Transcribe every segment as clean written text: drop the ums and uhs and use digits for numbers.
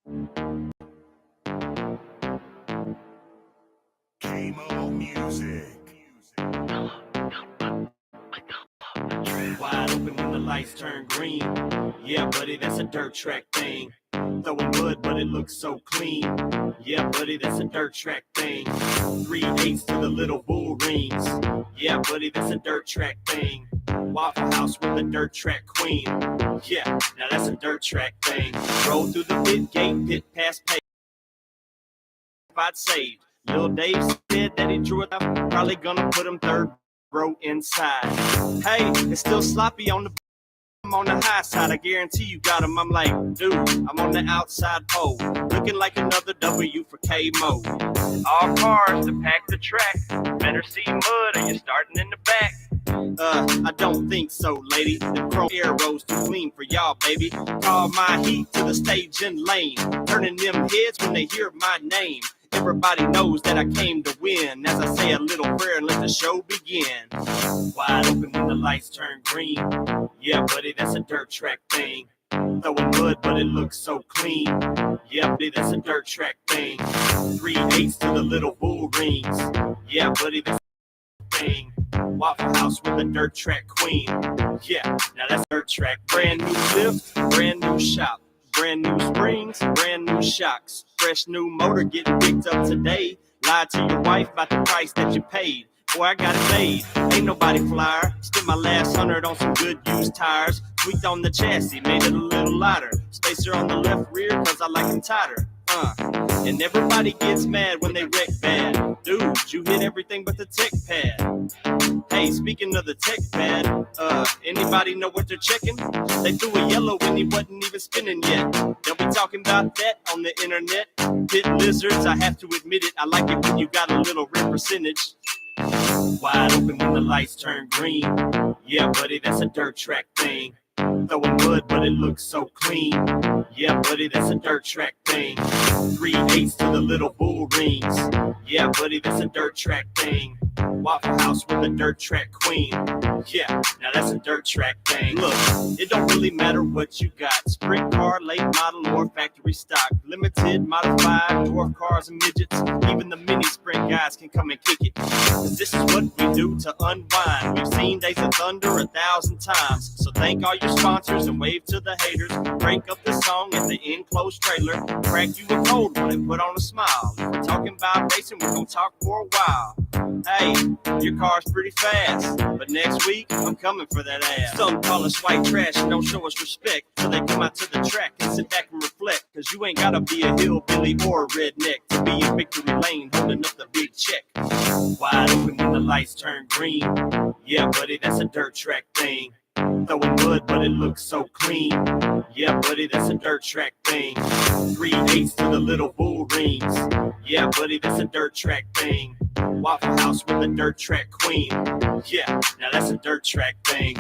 Camo music. Wide open when the lights turn green. Yeah, buddy, that's a dirt track thing. Throwing mud, but it looks so clean. Yeah, buddy, that's a dirt track thing. 3/8 to the little bull rings. Yeah, buddy, that's a dirt track thing. Waffle House with the dirt track queen. Yeah, now that's a dirt track thing. Roll through the pit gate, pit past pay. I'd saved. Lil Dave said that he drew it up. Probably gonna put him third row inside. Hey, it's still sloppy on the. I'm on the high side, I guarantee you got him. I'm like, dude, I'm on the outside pole, looking like another W for K-Mo. All cars to pack the track, better see mud or you're starting in the back. I don't think so, lady. The chrome arrows too clean for y'all, baby. Call my heat to the stage and lane, turning them heads when they hear my name. Everybody knows that I came to win, as I say a little prayer and let the show begin. Wide open when the lights turn green. Yeah, buddy, that's a dirt track thing. Throwing mud, but it looks so clean. Yeah, buddy, that's a dirt track thing. 3/8 to the little bull rings. Yeah, buddy, that's a thing. Waffle House with a dirt track queen. Yeah, now that's dirt track. Brand new lift, brand new shop. Brand new springs, brand new shocks. Fresh new motor getting picked up today. Lied to your wife about the price that you paid. Boy, I got it made. Ain't nobody flyer. Spent my last 100 on some good used tires. Tweaked on the chassis, made it a little lighter. Spacer on the left rear, cause I like them tighter. And everybody gets mad when they wreck bad. Dude, you hit everything but the tech pad. Hey, speaking of the tech pad, anybody know what they're checking? They threw a yellow when he wasn't even spinning yet. They'll be talking about that on the internet. Pit lizards, I have to admit it, I like it when you got a little red percentage. Wide open when the lights turn green. Yeah, buddy, that's a dirt track thing. Throwing mud, but it looks so clean. Yeah, buddy, that's a dirt track thing. 3/8 to the little bull rings. Yeah, buddy, that's a dirt track thing. Waffle House with a dirt track queen. Yeah, now that's a dirt track thing. Look, it don't really matter what you got. Sprint car, late model, or factory stock. Limited, modified, dwarf cars and midgets. Even the mini sprint guys can come and kick it. Cause this is what we do to unwind. We've seen Days of Thunder 1,000 times. So thank all your sponsors and wave to the haters. Break up the song at the enclosed trailer. Crack you a cold one and put on a smile. If we're talking about racing, we're gonna talk for a while. Hey, your car's pretty fast, but next week I'm coming for that ass. Some call us white trash and don't show us respect till they come out to the track and sit back and reflect. Cause you ain't gotta be a hillbilly or a redneck to be in victory lane holding up the big check. Wide open when the lights turn green. Yeah, buddy, that's a dirt track thing. Throwing mud, but it looks so clean. Yeah, buddy, that's a dirt track thing. 3/8 to the little bull rings. Yeah, buddy, that's a dirt track thing. Waffle House with a dirt track queen. Yeah, now that's a dirt track thing.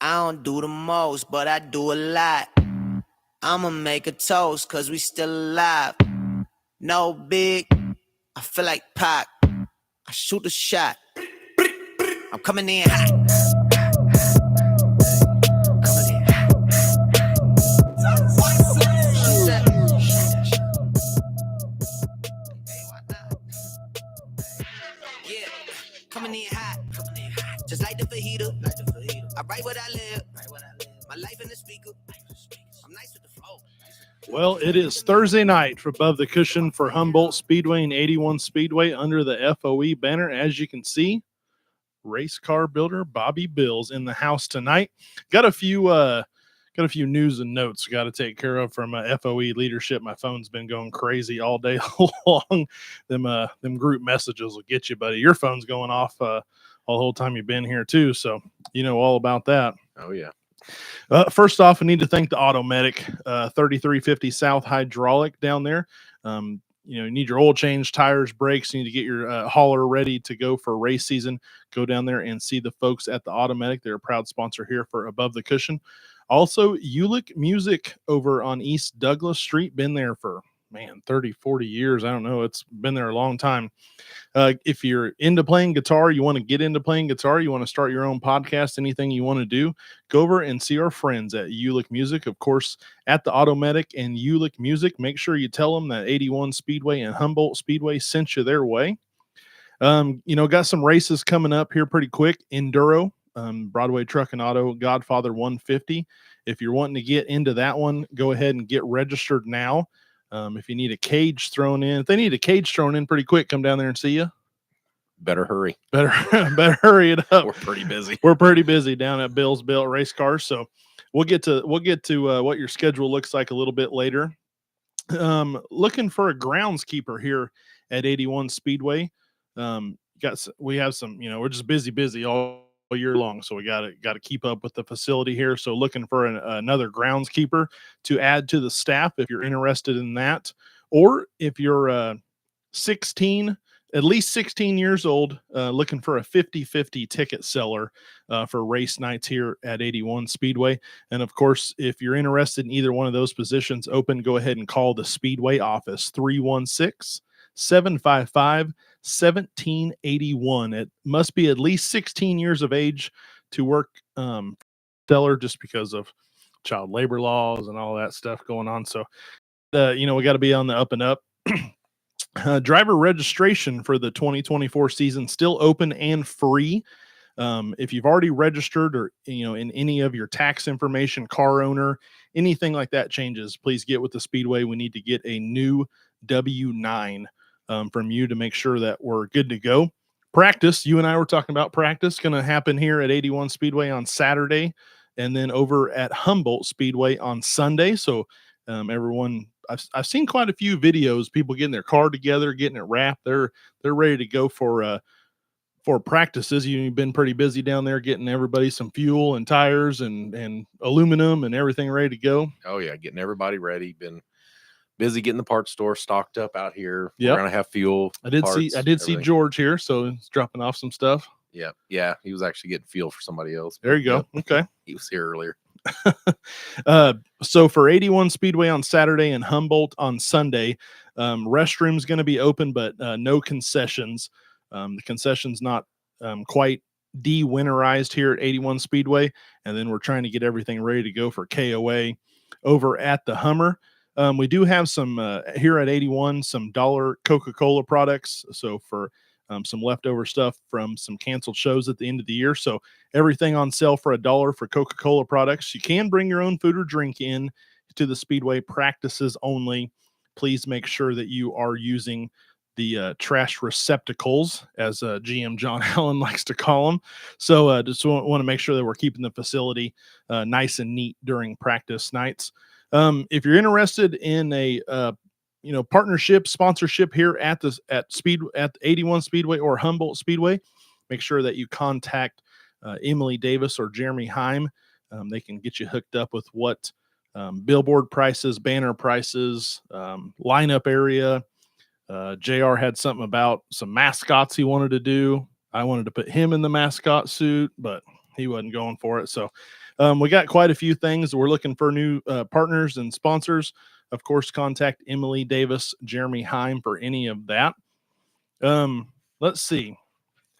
I don't do the most, but I do a lot. I'ma make a toast, cause we still alive. No big, I feel like Pac. I shoot a shot. I'm coming in hot. Coming in hot. Yeah, coming in hot. Just like the fajita. I write what I live. My life in the speaker. I'm nice with the flow. Well, it is Thursday night for Above the Cushion for Humboldt Speedway and 81 Speedway under the FOE banner. As you can see, race car builder Bobby Bills in the house tonight. Got a few news and notes got to take care of from FOE leadership. My phone's been going crazy all day long. Them group messages will get you, buddy. Your phone's going off all the whole time you've been here too, so you know all about that. Oh yeah. First off, I need to thank the Automedic 3350 South Hydraulic down there. You need your oil change, tires, brakes. You need to get your hauler ready to go for race season. Go down there and see the folks at the Automedic. They're a proud sponsor here for Above the Cushion. Also, Uhlik Music over on East Douglas Street. Been there for man, 30, 40 years. I don't know. It's been there a long time. If you're into playing guitar, you want to get into playing guitar, you want to start your own podcast, anything you want to do, go over and see our friends at Uhlik Music. Of course, at the Automatic and Uhlik Music, make sure you tell them that 81 Speedway and Humboldt Speedway sent you their way. Got some races coming up here pretty quick. Enduro, Broadway Truck and Auto Godfather 150. If you're wanting to get into that one, go ahead and get registered now. If you need a cage thrown in, if they need a cage thrown in pretty quick, come down there and see you. Better hurry. Better hurry it up. We're pretty busy. We're pretty busy down at Bill's Built Race Cars. So we'll get to what your schedule looks like a little bit later. Looking for a groundskeeper here at 81 Speedway. We have some, we're just busy all year long, so we got to keep up with the facility here. So looking for another groundskeeper to add to the staff if you're interested in that, or if you're 16, at least 16 years old, looking for a 50-50 ticket seller for race nights here at 81 Speedway. And of course, if you're interested in either one of those positions open, go ahead and call the Speedway office, 316-755-1781. It must be at least 16 years of age to work seller, just because of child labor laws and all that stuff going on. So, we got to be on the up and up. Driver registration for the 2024 season still open and free. If you've already registered, or in any of your tax information, car owner, anything like that changes, please get with the Speedway. We need to get a new W-9 from you to make sure that we're good to go. Practice, you and I were talking about practice, going to happen here at 81 Speedway on Saturday, and then over at Humboldt Speedway on Sunday. So everyone, I've seen quite a few videos, people getting their car together, getting it wrapped. They're ready to go for practices. You've been pretty busy down there getting everybody some fuel and tires and aluminum and everything ready to go. Oh yeah, getting everybody ready. Been busy getting the parts store stocked up out here. Yep. We're gonna have fuel. I did see George here, so he's dropping off some stuff. Yeah. He was actually getting fuel for somebody else. There you go. Yep. Okay. He was here earlier. So for 81 Speedway on Saturday and Humboldt on Sunday, restrooms going to be open, but no concessions. The concessions not quite de-winterized here at 81 Speedway, and then we're trying to get everything ready to go for KOA over at the Hummer. We do have some here at 81, some dollar Coca-Cola products. So for some leftover stuff from some canceled shows at the end of the year. So everything on sale for $1 for Coca-Cola products. You can bring your own food or drink in to the Speedway practices only. Please make sure that you are using the trash receptacles, as GM John Allen likes to call them. So just want to make sure that we're keeping the facility nice and neat during practice nights. If you're interested in a partnership, sponsorship here at 81 Speedway or Humboldt Speedway, make sure that you contact Emily Davis or Jeremy Heim. They can get you hooked up with what billboard prices, banner prices, lineup area. JR had something about some mascots he wanted to do. I wanted to put him in the mascot suit, but he wasn't going for it. So we got quite a few things. We're looking for new partners and sponsors. Of course, contact Emily Davis, Jeremy Heim for any of that. Let's see.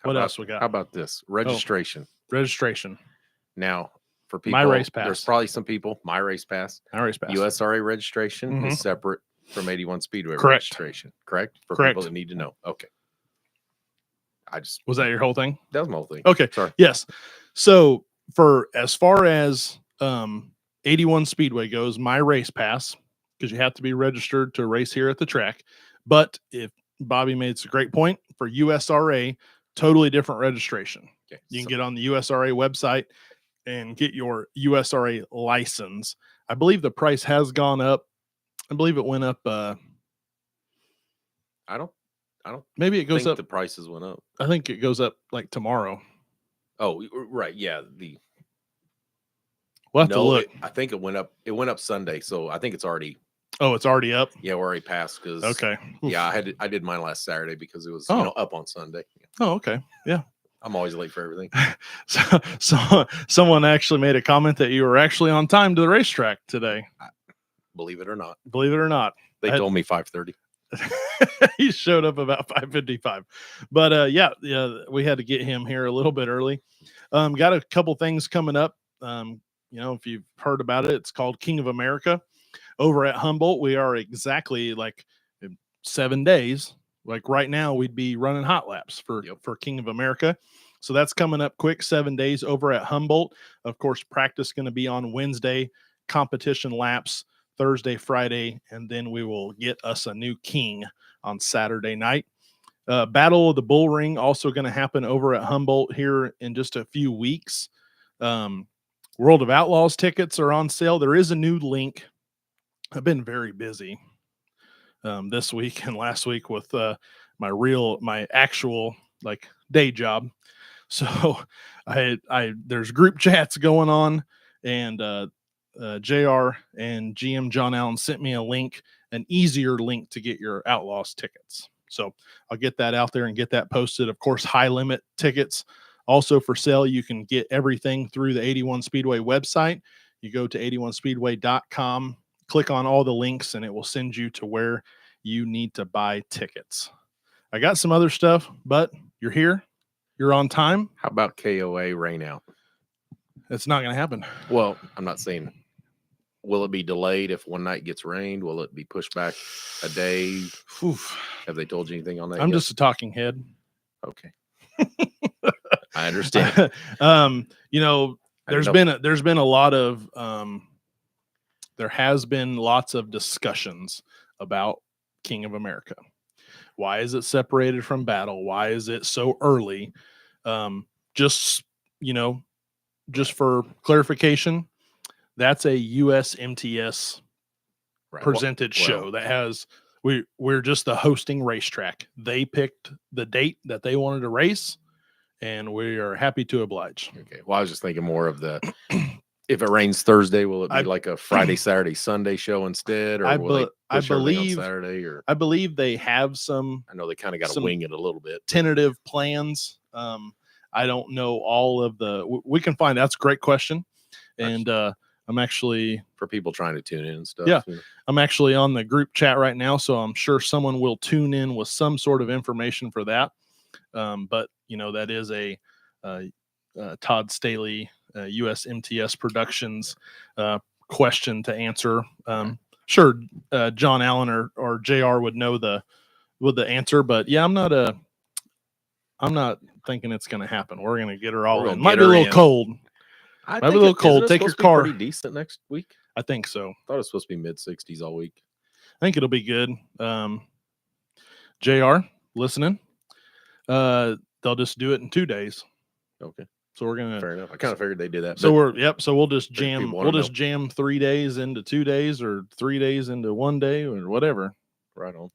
What else we got? How about this? Registration. Registration. Now, for people, My Race Pass. There's probably some people, My Race Pass. USRA registration is separate from 81 Speedway registration, correct? For people that need to know. Okay. Was that your whole thing? That was my whole thing. Okay. Sorry. Yes. So for as far as 81 Speedway goes, My Race Pass, because you have to be registered to race here at the track. But if Bobby made a great point, for USRA, totally different registration. Okay. You can get on the USRA website and get your USRA license. I believe the price has gone up. I believe it went up. I don't. Maybe it goes up. The prices went up. I think it goes up like tomorrow. Oh, right. Yeah. We'll have to look. I think it went up. It went up Sunday, so I think it's already. Oh, it's already up. Yeah, we're already passed because. Okay. Yeah, I did mine last Saturday because it was up on Sunday. Oh, okay. Yeah. I'm always late for everything. So someone actually made a comment that you were actually on time to the racetrack today. Believe it or not. Believe it or not. They told me 5:30. He showed up about 5:55, but yeah, we had to get him here a little bit early. Got a couple things coming up. If you've heard about it, it's called King of America over at Humboldt. We are exactly like in 7 days. Like right now, we'd be running hot laps for King of America. So that's coming up quick. 7 days over at Humboldt. Of course, practice going to be on Wednesday. Competition laps Thursday, Friday, and then we will get us a new king on Saturday night. Battle of the Bull Ring also going to happen over at Humboldt here in just a few weeks. World of Outlaws tickets are on sale. There is a new link. I've been very busy this week and last week with my actual like day job. So there's group chats going on, and JR and GM John Allen sent me a link, an easier link to get your Outlaws tickets. So I'll get that out there and get that posted. Of course, high limit tickets also for sale. You can get everything through the 81 Speedway website. You go to 81speedway.com, click on all the links, and it will send you to where you need to buy tickets. I got some other stuff, but you're here. You're on time. How about KOA rain out? It's not going to happen. Well, I'm not saying. Will it be delayed if one night gets rained? Will it be pushed back a day? Oof. Have they told you anything on that? I'm just a talking head. Okay. I understand. There's been a lot of there has been lots of discussions about King of America. Why is it separated from Battle? Why is it so early? Just for clarification, that's a USMTS presented show that has we're just the hosting racetrack. They picked the date that they wanted to race, and we are happy to oblige. Okay. Well, I was just thinking more of the if it rains Thursday, will it be like a Friday, Saturday, Sunday show instead, or will they push everything on Saturday? Or I believe they have some. I know they kind of got to wing it a little bit. Tentative plans. I don't know all of the. We can find. That's a great question, and I'm actually for people trying to tune in and stuff. Yeah, I'm actually on the group chat right now, so I'm sure someone will tune in with some sort of information for that. But that is a Todd Staley, USMTS Productions question to answer. Sure, John Allen or JR would know the answer, but yeah, I'm not thinking it's going to happen. We're going to get her all in. Might be a little cold. Might be a little cold. Take your car. Pretty decent next week. I think so. Thought it was supposed to be mid-60s all week. I think it'll be good. JR, listening. They'll just do it in 2 days. Okay. So we're gonna. Fair enough. I kind of figured they did that. So So we'll just jam. We'll just jam 3 days into 2 days, or 3 days into 1 day, or whatever. Right on.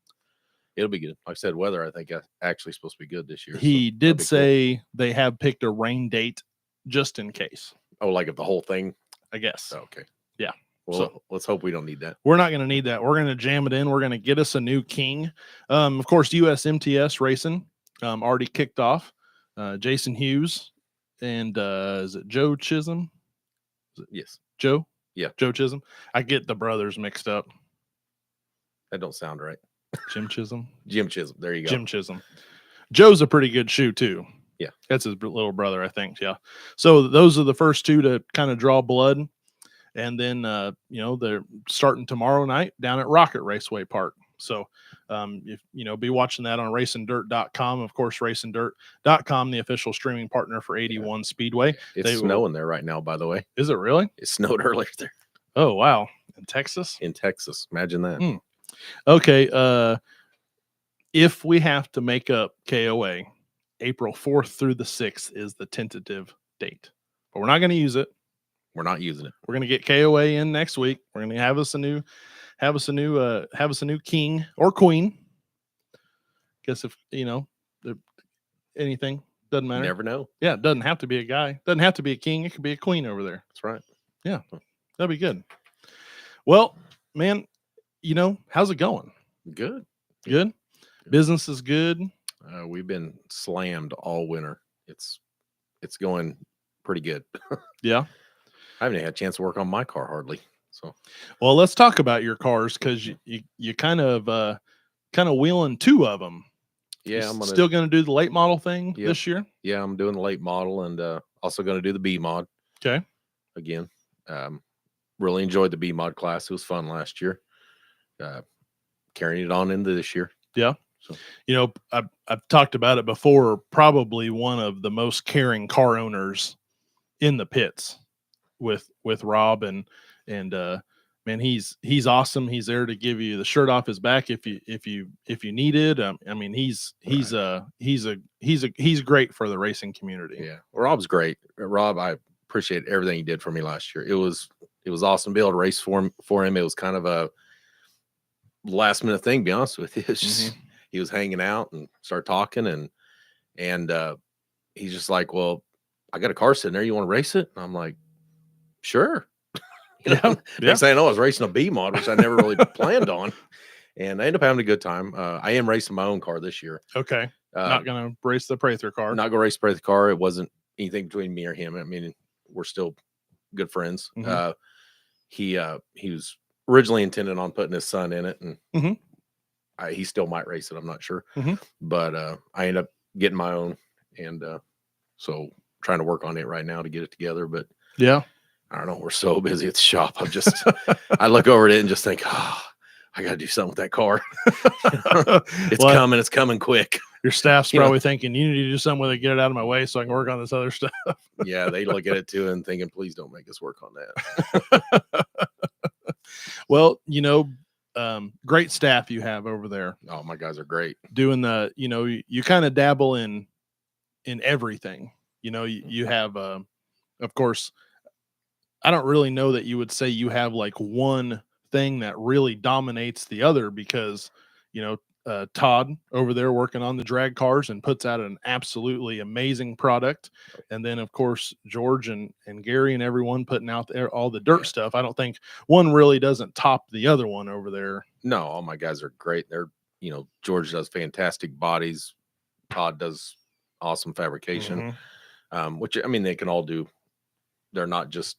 It'll be good. Like I said, weather I think actually supposed to be good this year. He did say they have picked a rain date just in case. Oh, like of the whole thing? I guess. Okay. Yeah. Well, so let's hope we don't need that. We're not going to need that. We're going to jam it in. We're going to get us a new king. Of course, USMTS racing already kicked off. Jason Hughes and is it Joe Chisholm? Yes. Joe? Yeah. Joe Chisholm. I get the brothers mixed up. That don't sound right. Jim Chisholm. Jim Chisholm. There you go. Jim Chisholm. Joe's a pretty good shoe too. Yeah. That's his little brother, I think. Yeah. So those are the first two to kind of draw blood. And then, they're starting tomorrow night down at Rocket Raceway Park. So, be watching that on racingdirt.com. Of course, racingdirt.com, the official streaming partner for 81 Speedway. It's snowing there right now, by the way. Is it really? It snowed earlier there. Oh, wow. In Texas? In Texas. Imagine that. Okay. If we have to make up KOA, April 4th through the 6th is the tentative date, but we're not going to use it. We're not using it. We're going to get KOA in next week. We're going to have us a new king or queen. Guess if anything doesn't matter. Never know. Yeah, it doesn't have to be a guy. Doesn't have to be a king. It could be a queen over there. That's right. Yeah, that'd be good. Well, man, how's it going? Good. Good. Business is good. We've been slammed all winter. It's going pretty good. Yeah. I haven't had a chance to work on my car hardly. So, well, let's talk about your cars because you kind of wheeling 2 of them. Yeah, I'm still going to do the late model thing this year. Yeah, I'm doing the late model and also going to do the B mod. Okay. Again, really enjoyed the B mod class. It was fun last year. Carrying it on into this year. Yeah. So, you know, I've talked about it before. Probably one of the most caring car owners in the pits with Rob and man, he's awesome. He's there to give you the shirt off his back if you need it. I mean, he's great for the racing community. Yeah, Rob's great. Rob, I appreciate everything he did for me last year. It was awesome to be able to race for him. It was kind of a last minute thing, to be honest with you. It's just he was hanging out and started talking and he's just like, well, I got a car sitting there. You want to race it? And I'm like, sure. Next thing I know, I was racing a B mod, which I never really planned on. And I ended up having a good time. I am racing my own car this year. Okay. Not going to race the Prather car. Not going to race the Prather car. It wasn't anything between me or him. I mean, we're still good friends. He was originally intended on putting his son in it, and he still might race it. I'm not sure. But I ended up getting my own, and so trying to work on it right now to get it together. But yeah, I don't know. We're so busy at the shop. I'm just, I look over at it and just think, oh, I got to do something with that car. It's coming quick. Your staff's probably thinking you need to do something with it, get it out of my way so I can work on this other stuff. Yeah, they look at it too and thinking, please don't make us work on that. Well, great staff you have over there. Oh, my guys are great. Doing the, you kind of dabble in everything. You have, of course, I don't really know that you would say you have like one thing that really dominates the other because, Todd over there working on the drag cars and puts out an absolutely amazing product. And then of course, George and Gary and everyone putting out there all the dirt stuff. I don't think one really doesn't top the other one over there. No, all my guys are great. They're, George does fantastic bodies. Todd does awesome fabrication, which, I mean, they can all do. They're not just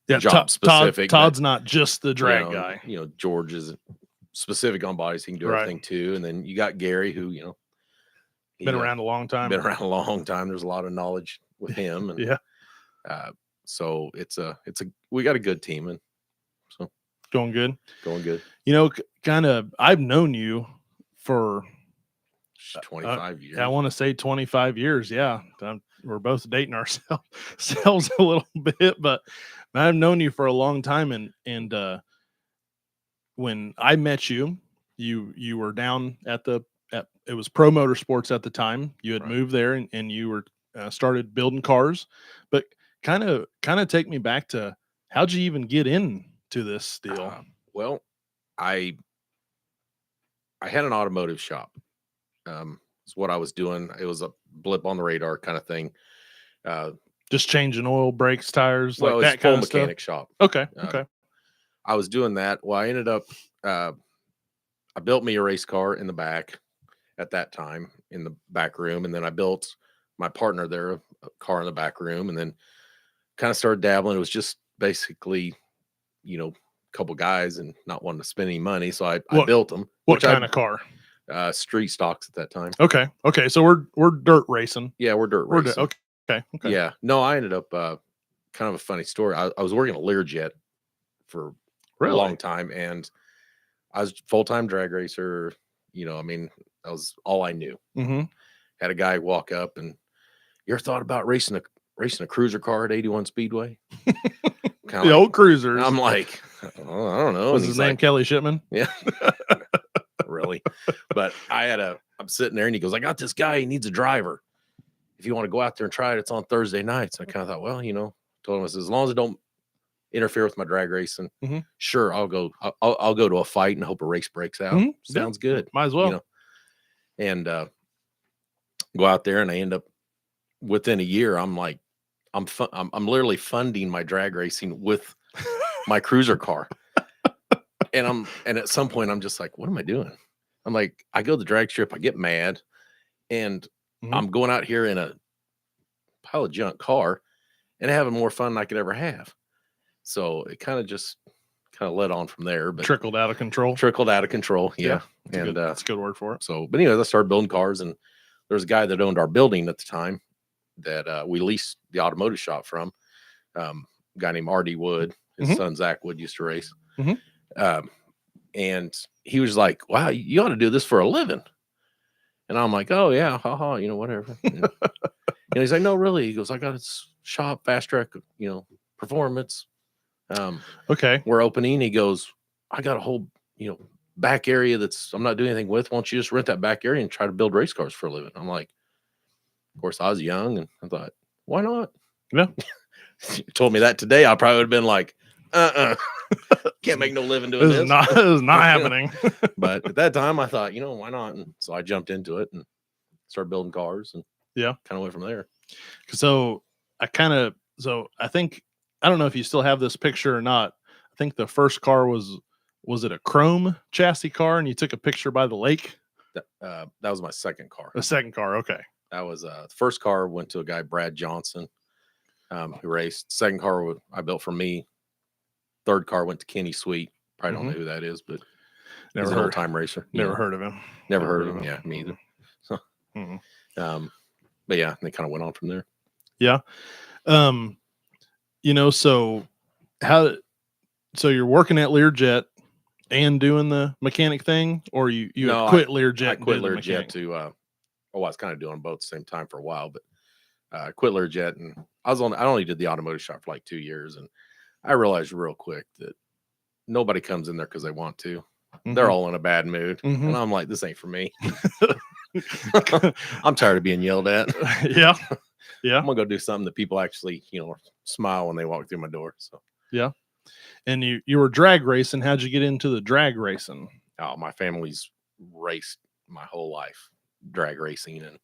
job specific. Todd's not just the drag guy. George is specific on bodies. He can do everything too. And then you got Gary, who been around a long time. There's a lot of knowledge with him, and so we got a good team, and so going good. Kind of. I've known you for 25 years. I want to say 25 years. Yeah, we're both dating ourselves a little bit, but I've known you for a long time, and when I met you, you were down at it was Pro Motorsports at the time. You had moved there and you were started building cars, but kind of take me back to how'd you even get into this deal? Well, I had an automotive shop. It's what I was doing. It was a blip on the radar kind of thing. Just changing oil, brakes, tires, well, like that kind of mechanic shop. Okay. I was doing that. Well, I ended up, I built me a race car in the back at that time in the back room. And then I built my partner there a car in the back room, and then kind of started dabbling. It was just basically, a couple guys and not wanting to spend any money. So I built them. What kind of car? Street stocks at that time. Okay. So we're dirt racing. Yeah, we're dirt racing. Okay. Yeah. No, I ended up, kind of a funny story. I was working at Learjet for a long time, and I was full-time drag racer. I mean, that was all I knew. Had a guy walk up and, you ever thought about racing a cruiser car at 81 Speedway? The old cruisers. I'm like, oh, I don't know. Was his name Kelly Shipman? Yeah. Really? But I'm sitting there and he goes, I got this guy. He needs a driver. If you want to go out there and try it, it's on Thursday nights. I kind of thought, well, told him, I said, as long as it don't interfere with my drag racing, sure, I'll go to a fight and hope a race breaks out. Sounds good. Might as well. And go out there, and I end up within a year, I'm like, I'm literally funding my drag racing with my cruiser car. And at some point I'm just like, what am I doing? I'm like, I go to the drag strip, I get mad, and I'm going out here in a pile of junk car and having more fun than I could ever have. so it kind of led on from there, but Trickled out of control. trickled out of control. Yeah. And that's a good word for it. so, but anyways, I started building cars, and there was a guy that owned our building at the time that we leased the automotive shop from. A guy named R.D. Wood. His son Zach Wood used to race. And he was like, "Wow, you ought to do this for a living." And I'm like, "Oh yeah, haha, whatever." And he's like, "No, really." He goes, "I got a shop, fast track, performance. Okay. We're opening." He goes, "I got a whole, back area I'm not doing anything with. Why don't you just rent that back area and try to build race cars for a living?" I'm like, of course, I was young, and I thought, why not? Yeah. You told me that today, I probably would have been like, can't make no living doing this. This is not happening. But at that time, I thought, why not? And so I jumped into it and started building cars, and kind of went from there. So I think, I don't know if you still have this picture or not. I think the first car was it a chrome chassis car, and you took a picture by the lake? That was my second car. The second car. Okay. That was the first car went to a guy, Brad Johnson, who raced. Second car I built for me. Third car went to Kenny Sweet. Probably don't know who that is, but he's an old time racer. Never heard of him. Never heard of him. Yeah, me either. So, but yeah, they kind of went on from there. Yeah. So you're working at Learjet and doing the mechanic thing, or you quit Learjet? I quit Learjet to, I was kind of doing both at the same time for a while, but I quit Learjet, and I only did the automotive shop for like 2 years, and I realized real quick that nobody comes in there because they want to. They're all in a bad mood, and I'm like, this ain't for me. I'm tired of being yelled at. Yeah. I'm gonna go do something that people actually, smile when they walk through my door. So yeah. And you were drag racing. How'd you get into the drag racing? Oh, my family's raced my whole life, drag racing, and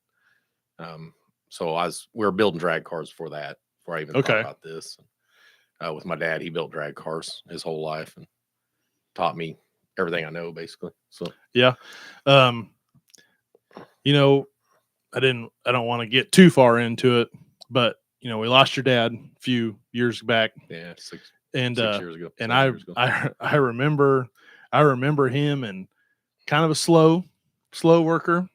so we were building drag cars before I even thought about this. With my dad, he built drag cars his whole life and taught me everything I know, basically. So yeah. I don't want to get too far into it, but we lost your dad a few years back. Yeah, 6 years ago. And I remember him, and kind of a slow worker,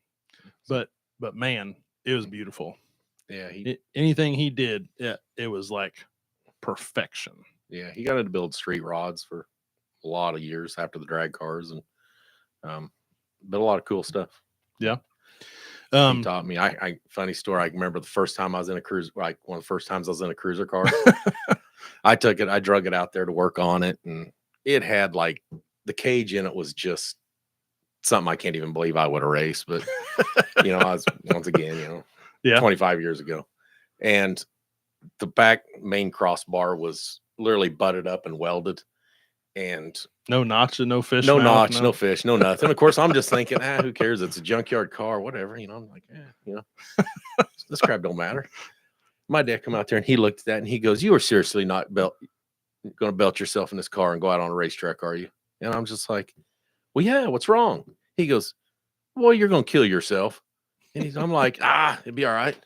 but man, it was beautiful. Yeah, anything he did, it was like perfection. Yeah, he got into build street rods for a lot of years after the drag cars, and built a lot of cool stuff. Yeah. He taught me. I funny story. I remember the first time I was in a cruiser, like one of the first times I was in a cruiser car. I drug it out there to work on it, and it had like the cage in it was just something I can't even believe I would have raced. But I was once again, 25 years ago, and the back main crossbar was literally butted up and welded, and no notch, no fish, no fish, no nothing. Of course, I'm just thinking, who cares? It's a junkyard car, whatever. I'm like, this crap don't matter. My dad come out there and he looked at that and he goes, "You are seriously not going to belt yourself in this car and go out on a racetrack, are you?" And I'm just like, "Well, yeah. What's wrong?" He goes, "Well, you're going to kill yourself." And I'm like, it'd be all right.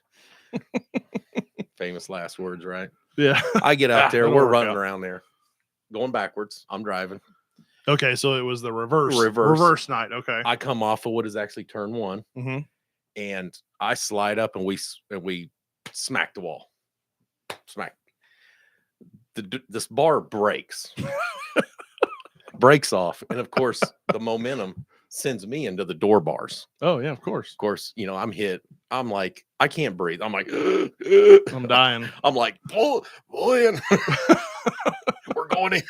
Famous last words, right? Yeah. I get out there, we're running around there, going backwards. I'm driving. Okay, so it was the reverse night. Okay. I come off of what is actually turn one, and I slide up, and we smack the wall. Smack. This bar breaks. Breaks off, and of course, the momentum sends me into the door bars. Oh yeah, of course. Of course, I'm hit. I'm like, I can't breathe. I'm like, I'm dying. I'm like, pull in. We're going in.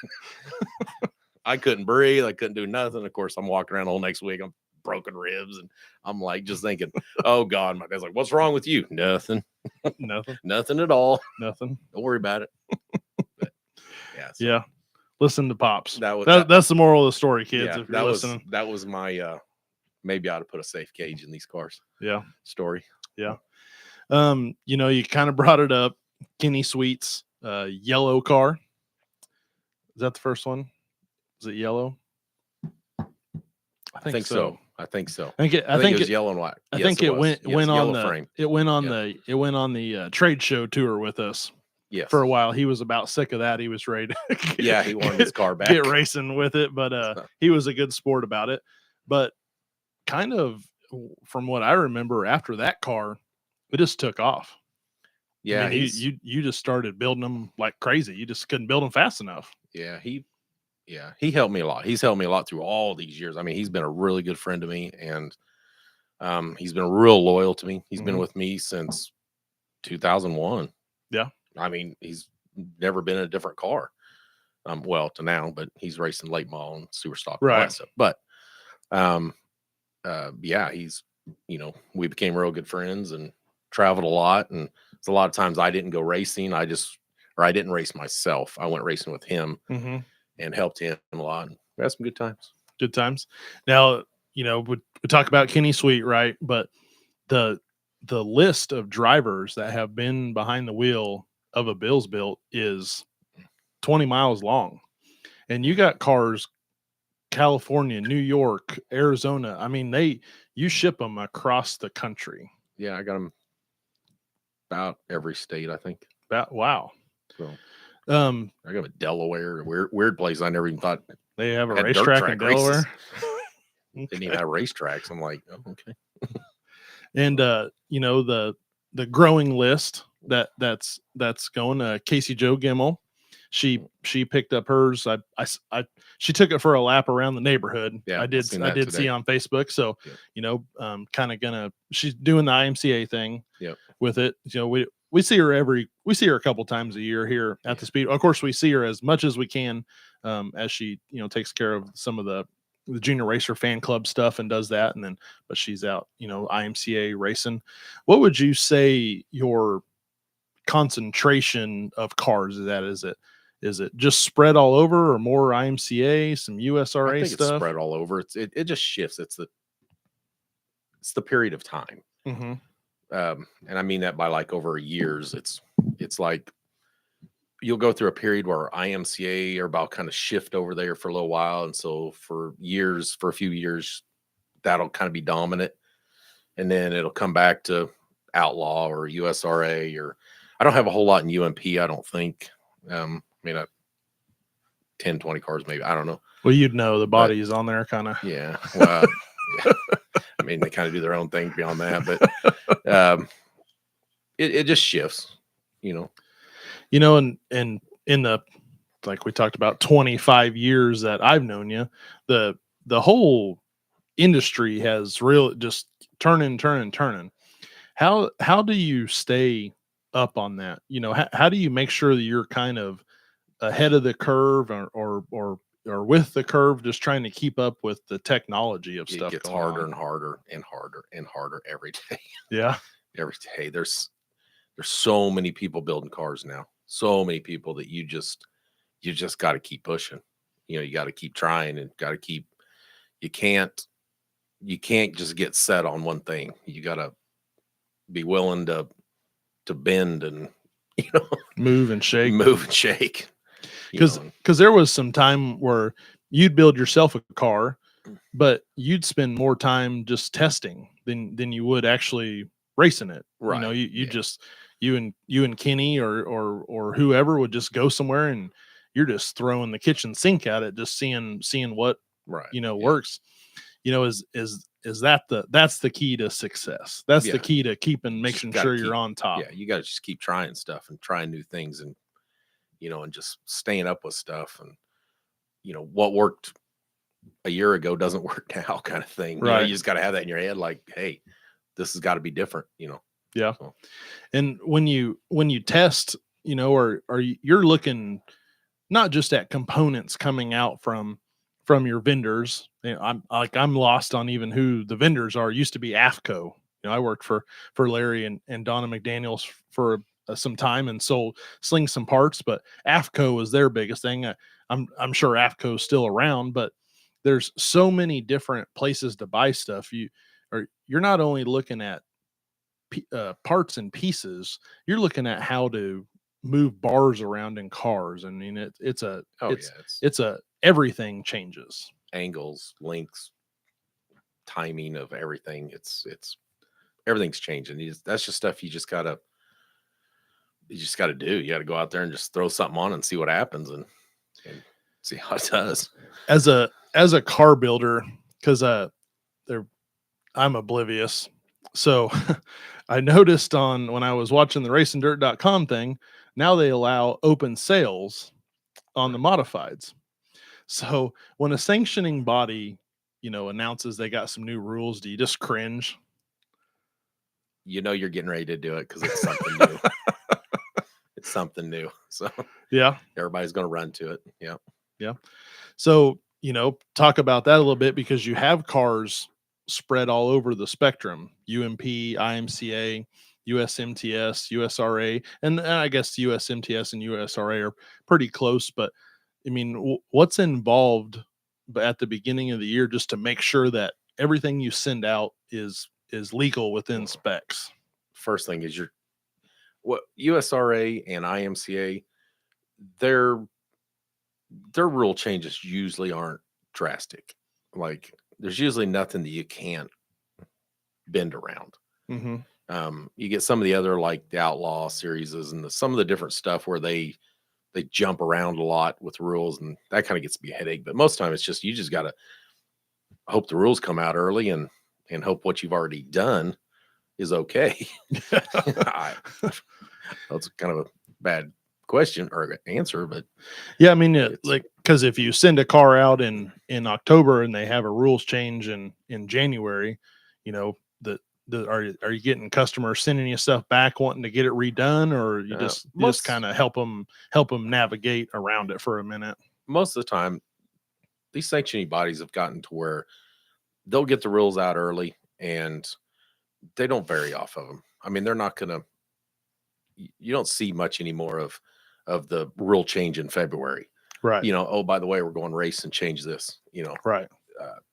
I couldn't breathe. I couldn't do nothing. Of course, I'm walking around the whole next week. I'm broken ribs, and I'm like, just thinking, oh God. My dad's like, "What's wrong with you?" Nothing. Nothing at all. Nothing. Don't worry about it. But, yeah. Listen to Pops. That's the moral of the story, kids. Yeah, if you're listening. That was my maybe I ought to put a safe cage in these cars. Yeah. Story. Yeah. You kind of brought it up. Kenny Sweet's yellow car. Is that the first one? Is it yellow? I think so. I think it was yellow and white. I think it went on the frame. it went on the trade show tour with us. Yes. for a while. He was about sick of that. He was ready to Yeah, he wanted his car back. get racing with it, but he was a good sport about it. But kind of from what I remember, after that car, it just took off. Yeah, I mean, you just started building them like crazy. You just couldn't build them fast enough. yeah, he helped me a lot. He's helped me a lot through all these years. I mean, he's been a really good friend to me, and he's been real loyal to me. He's been with me since 2001. Yeah. I mean, he's never been in a different car. Well, to now, but he's racing late model and super stock and all Right. that stuff. But yeah, he's, we became real good friends and traveled a lot. And it's a lot of times I didn't go racing. I didn't race myself. I went racing with him and helped him a lot. And we had some good times. Good times. Now, we talk about Kenny Sweet, right? But the list of drivers that have been behind the wheel of a Bills built is 20 miles long. And you got cars, California, New York, Arizona. I mean, you ship them across the country. Yeah, I got them about every state, I think. Wow. So I got them at Delaware, weird place I never even thought they have a had racetrack dirt in track races. Delaware. Didn't even have racetracks. I'm like, oh, okay. And the growing list that's going. Casey Joe Gimmel, she picked up hers. She took it for a lap around the neighborhood. Yeah, I did see on Facebook. So kind of she's doing the IMCA thing with it. We see her a couple times a year here at the speed. Of course, we see her as much as we can, as she takes care of some of the junior racer fan club stuff and does that. But she's out, IMCA racing. What would you say your concentration of cars is at? Is it just spread all over, or more IMCA, some USRA I think stuff? It's spread all over. It just shifts. It's the period of time. And I mean that by like over years. It's like you'll go through a period where IMCA are about kind of shift over there for a little while. And so for a few years, that'll kind of be dominant. And then it'll come back to outlaw or USRA, or I don't have a whole lot in UMP. I don't think, I mean, 10, 20 cars, maybe. I don't know. Well, the body is on there kind of. Yeah. Well, yeah. I mean, they kind of do their own thing beyond that, but it just shifts, And in the, like we talked about, 25 years that I've known you, the whole industry has really just turning. How do you stay up on that? How do you make sure that you're kind of ahead of the curve or with the curve, just trying to keep up with the technology of stuff? It gets harder and harder and harder and harder every day. Yeah. Every day. There's so many people building cars now. So many people that you just got to keep pushing. You got to keep trying and got to keep. You can't just get set on one thing. You got to be willing to bend and move and shake. Because there was some time where you'd build yourself a car, but you'd spend more time just testing than you would actually racing it. Right. You and Kenny or whoever would just go somewhere and you're just throwing the kitchen sink at it, just seeing what works. Is that's the key to success? That's the key to making sure you're on top. Yeah, you got to just keep trying stuff and trying new things and and just staying up with stuff and what worked a year ago doesn't work now, kind of thing. Right. You just got to have that in your head, like, hey, this has got to be different. Yeah. So. And when you test, or you're looking not just at components coming out from your vendors. I'm lost on even who the vendors are. It used to be AFCO. I worked for Larry and Donna McDaniels for some time and sling some parts, but AFCO was their biggest thing. I'm sure AFCO is still around, but there's so many different places to buy stuff. You're not only looking at parts and pieces, you're looking at how to move bars around in cars. I mean, it's everything changes. Angles, lengths, timing of everything. It's everything's changing. That's just stuff you just gotta you just got to do. You got to go out there and just throw something on and see what happens and see how it does. As a car builder, because I'm oblivious. So I noticed when I was watching the racingdirt.com thing, now they allow open sales on the modifieds. So when a sanctioning body, announces they got some new rules, do you just cringe? You're getting ready to do it because it's something new. It's something new. So Yeah. everybody's going to run to it. Yeah. Yeah. So, talk about that a little bit, because you have cars spread all over the spectrum: UMP, IMCA, USMTS, USRA, and I guess USMTS and USRA are pretty close. But I mean, what's involved at the beginning of the year just to make sure that everything you send out is legal within specs? First thing is what USRA and IMCA, their rule changes usually aren't drastic. Like there's usually nothing that you can't bend around. Mm-hmm. You get some of the other like the Outlaw series and some of the different stuff where they jump around a lot with rules, and that kind of gets to be a headache. But most of the time, it's just you just got to hope the rules come out early and hope what you've already done is okay. That's kind of a bad question or answer, but yeah, I mean, because if you send a car out in October and they have a rules change in January, are you getting customers sending you stuff back wanting to get it redone, or you just kind of help them navigate around it for a minute? Most of the time, these sanctioning bodies have gotten to where they'll get the rules out early and they don't vary off of them. I mean, they're not going to. You don't see much anymore of the rule change in February. Right. Oh, by the way, we're going race and change this. Right.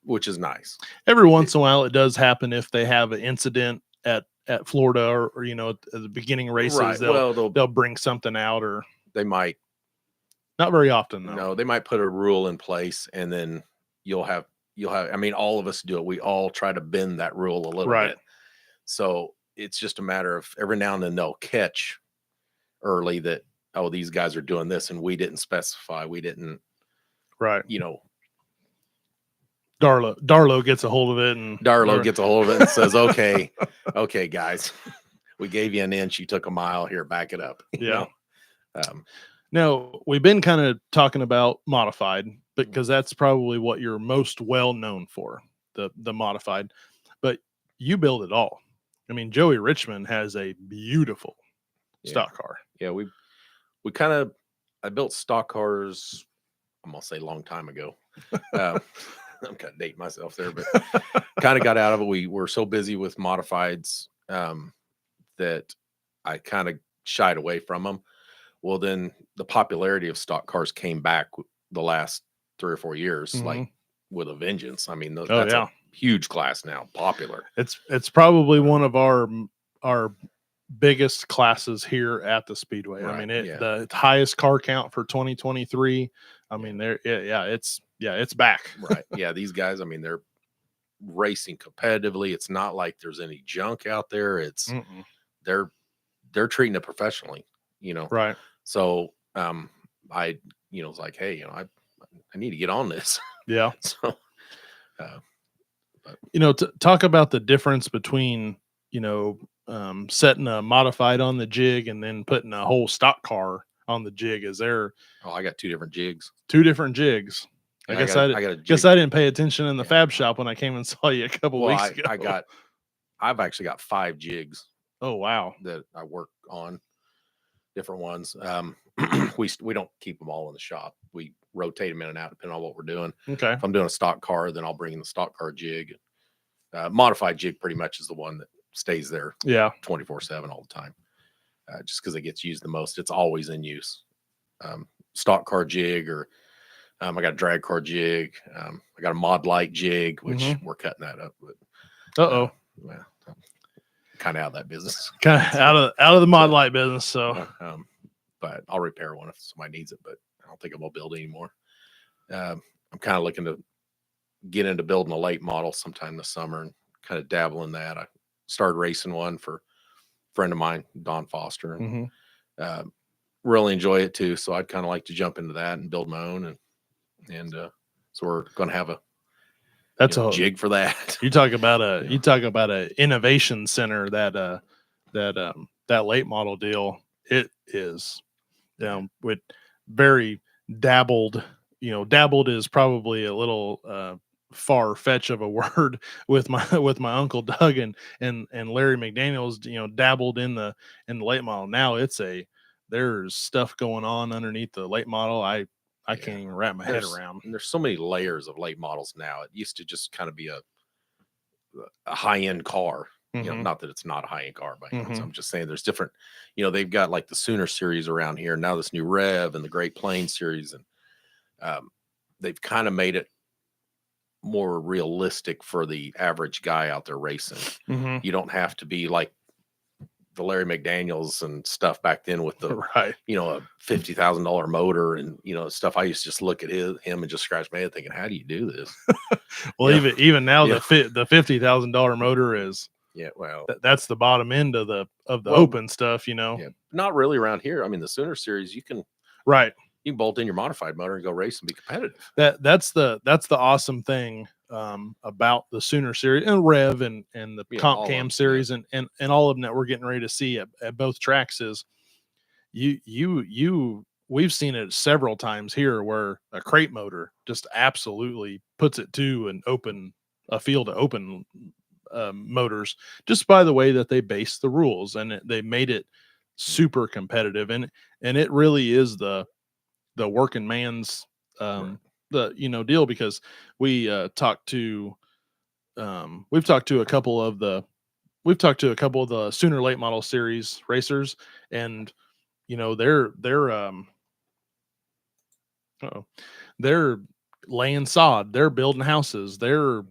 Which is nice. Every once in a while, it does happen if they have an incident at Florida or at the beginning races. Right. They'll bring something out, or they might. Not very often, though. No, they might put a rule in place, and then you'll have. I mean, all of us do it. We all try to bend that rule a little bit. So it's just a matter of every now and then they'll catch early that, oh, these guys are doing this and we didn't specify. We didn't. Right. Darlow gets a hold of it, and gets a hold of it and says, okay, guys, we gave you an inch. You took a mile. Here, back it up. Yeah. Now, we've been kind of talking about modified because that's probably what you're most well known for, the modified, but you build it all. I mean, Joey Richmond has a beautiful stock car. Yeah. I built stock cars, I'm going to say a long time ago. I'm kind of dating myself there, but kind of got out of it. We were so busy with modifieds that I kind of shied away from them. Well, then the popularity of stock cars came back the last 3 or 4 years, like with a vengeance. I mean, that's a huge class now, popular. It's probably one of our biggest classes here at the Speedway. Right. I mean, the highest car count for 2023. I mean, it's back. Right. Yeah. These guys, I mean, they're racing competitively. It's not like there's any junk out there. It's they're treating it professionally, Right. So, I, was like, hey, I need to get on this. Yeah. So, talk about the difference between, setting a modified on the jig and then putting a whole stock car on the jig. Is there? Oh, I got 2 different jigs. 2 different jigs. I guess I didn't pay attention in the fab shop when I came and saw you a couple weeks ago. I've actually got 5 jigs. Oh, wow. That I work on, different ones. We don't keep them all in the shop. We rotate them in and out depending on what we're doing. Okay. If I'm doing a stock car, then I'll bring in the stock car jig. Modified jig pretty much is the one that stays there 24/7 all the time, just because it gets used the most. It's always in use. Stock car jig, or I got a drag car jig. I got a mod light jig, which we're cutting that up. But kind of out of that business. Kind of out of the mod light business. So, but I'll repair one if somebody needs it. But I don't think I'm gonna build anymore. I'm kind of looking to get into building a late model sometime this summer and kind of dabble in that. I started racing one for a friend of mine, Don Foster, and really enjoy it too. So I'd kind of like to jump into that and build my own, and so we're going to have a That's a jig for that. You talk about a Yeah. innovation center that late model deal. It is, with very dabbled. Dabbled is probably a little far fetch of a word with my uncle Doug and Larry McDaniels. Dabbled in the late model. Now there's stuff going on underneath the late model. I can't even wrap my head around. And there's so many layers of late models now. It used to just kind of be a high end car. Not that it's not a high end car by any means. I'm just saying there's different. They've got like the Sooner series around here now. This new Rev and the Great Plains series, and they've kind of made it more realistic for the average guy out there racing. You don't have to be like the Larry McDaniels and stuff back then with the right. A $50,000 motor and stuff. I used to just look at him and just scratch my head thinking, how do you do this? Well, even now the $50,000 motor is well that's the bottom end of the open stuff. Not really around here. I mean, the Sooner series, you can bolt in your modified motor and go race and be competitive. That's the awesome thing about the Sooner series and Rev and the Comp Cam series and all of them that we're getting ready to see at both tracks is we've seen it several times here where a crate motor just absolutely puts it to a field of open motors just by the way that they base the rules, and they made it super competitive, and it really is the working man's deal, because we've talked to a couple of the Sooner late model series racers, and they're laying sod, they're building houses, they're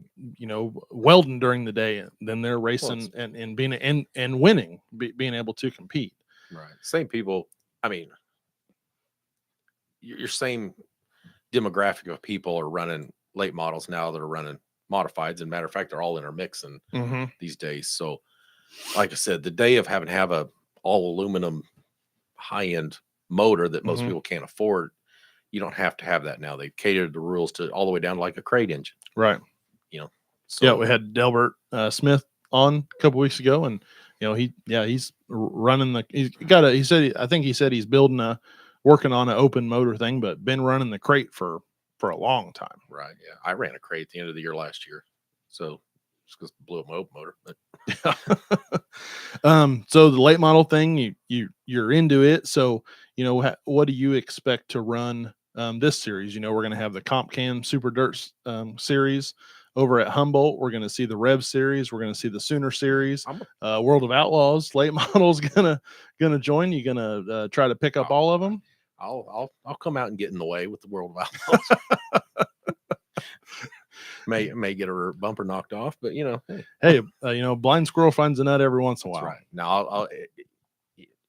welding during the day, and then they're racing and being and winning, being able to compete. Right. Same people. I mean, your same demographic of people are running late models now that are running modifieds. And matter of fact, they're all intermixing these days. So like I said, the day of having to have a all aluminum high end motor that most people can't afford, you don't have to have that now. They catered the rules to all the way down to like a crate engine. Right. So we had Delbert Smith on a couple weeks ago, and he's running I think he said he's working on an open motor thing, but been running the crate for a long time. Right. Yeah. I ran a crate at the end of the year last year. So just because blew up my open motor. But so the late model thing, you're into it. So, what do you expect to run this series? We're going to have the Comp Cam Super Dirt series over at Humboldt. We're going to see the Rev series. We're going to see the Sooner series. World of Outlaws late models gonna join. You gonna try to pick up all of them? I'll come out and get in the way with the World of Outlaws. may get a bumper knocked off, but hey, blind squirrel finds a nut every once in a while. That's right. Now I'll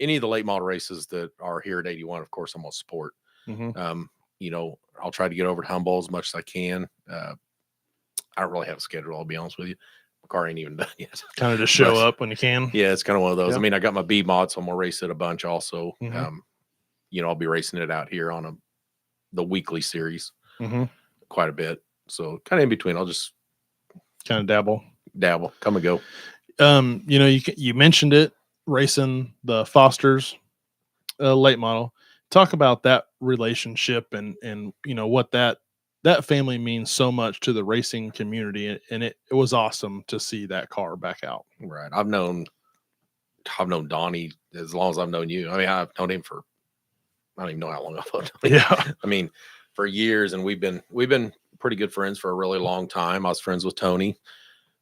any of the late model races that are here at 81, of course, I'm gonna support. I'll try to get over to Humboldt as much as I can. I don't really have a schedule, I'll be honest with you. My car ain't even done yet. Kind of just show up when you can. Yeah, it's kind of one of those. Yeah. I mean, I got my B mod, so I'm gonna race it a bunch also. I'll be racing it out here on the weekly series quite a bit. So kind of in between, I'll just kind of dabble, come and go. You mentioned it, racing the Foster's late model. Talk about that relationship and what that family means so much to the racing community, and it was awesome to see that car back out. Right. I've known Donnie as long as I've known you. I mean, I've known him for, I don't even know how long I've known him. Yeah. I mean, for years, and we've been pretty good friends for a really long time. I was friends with Tony,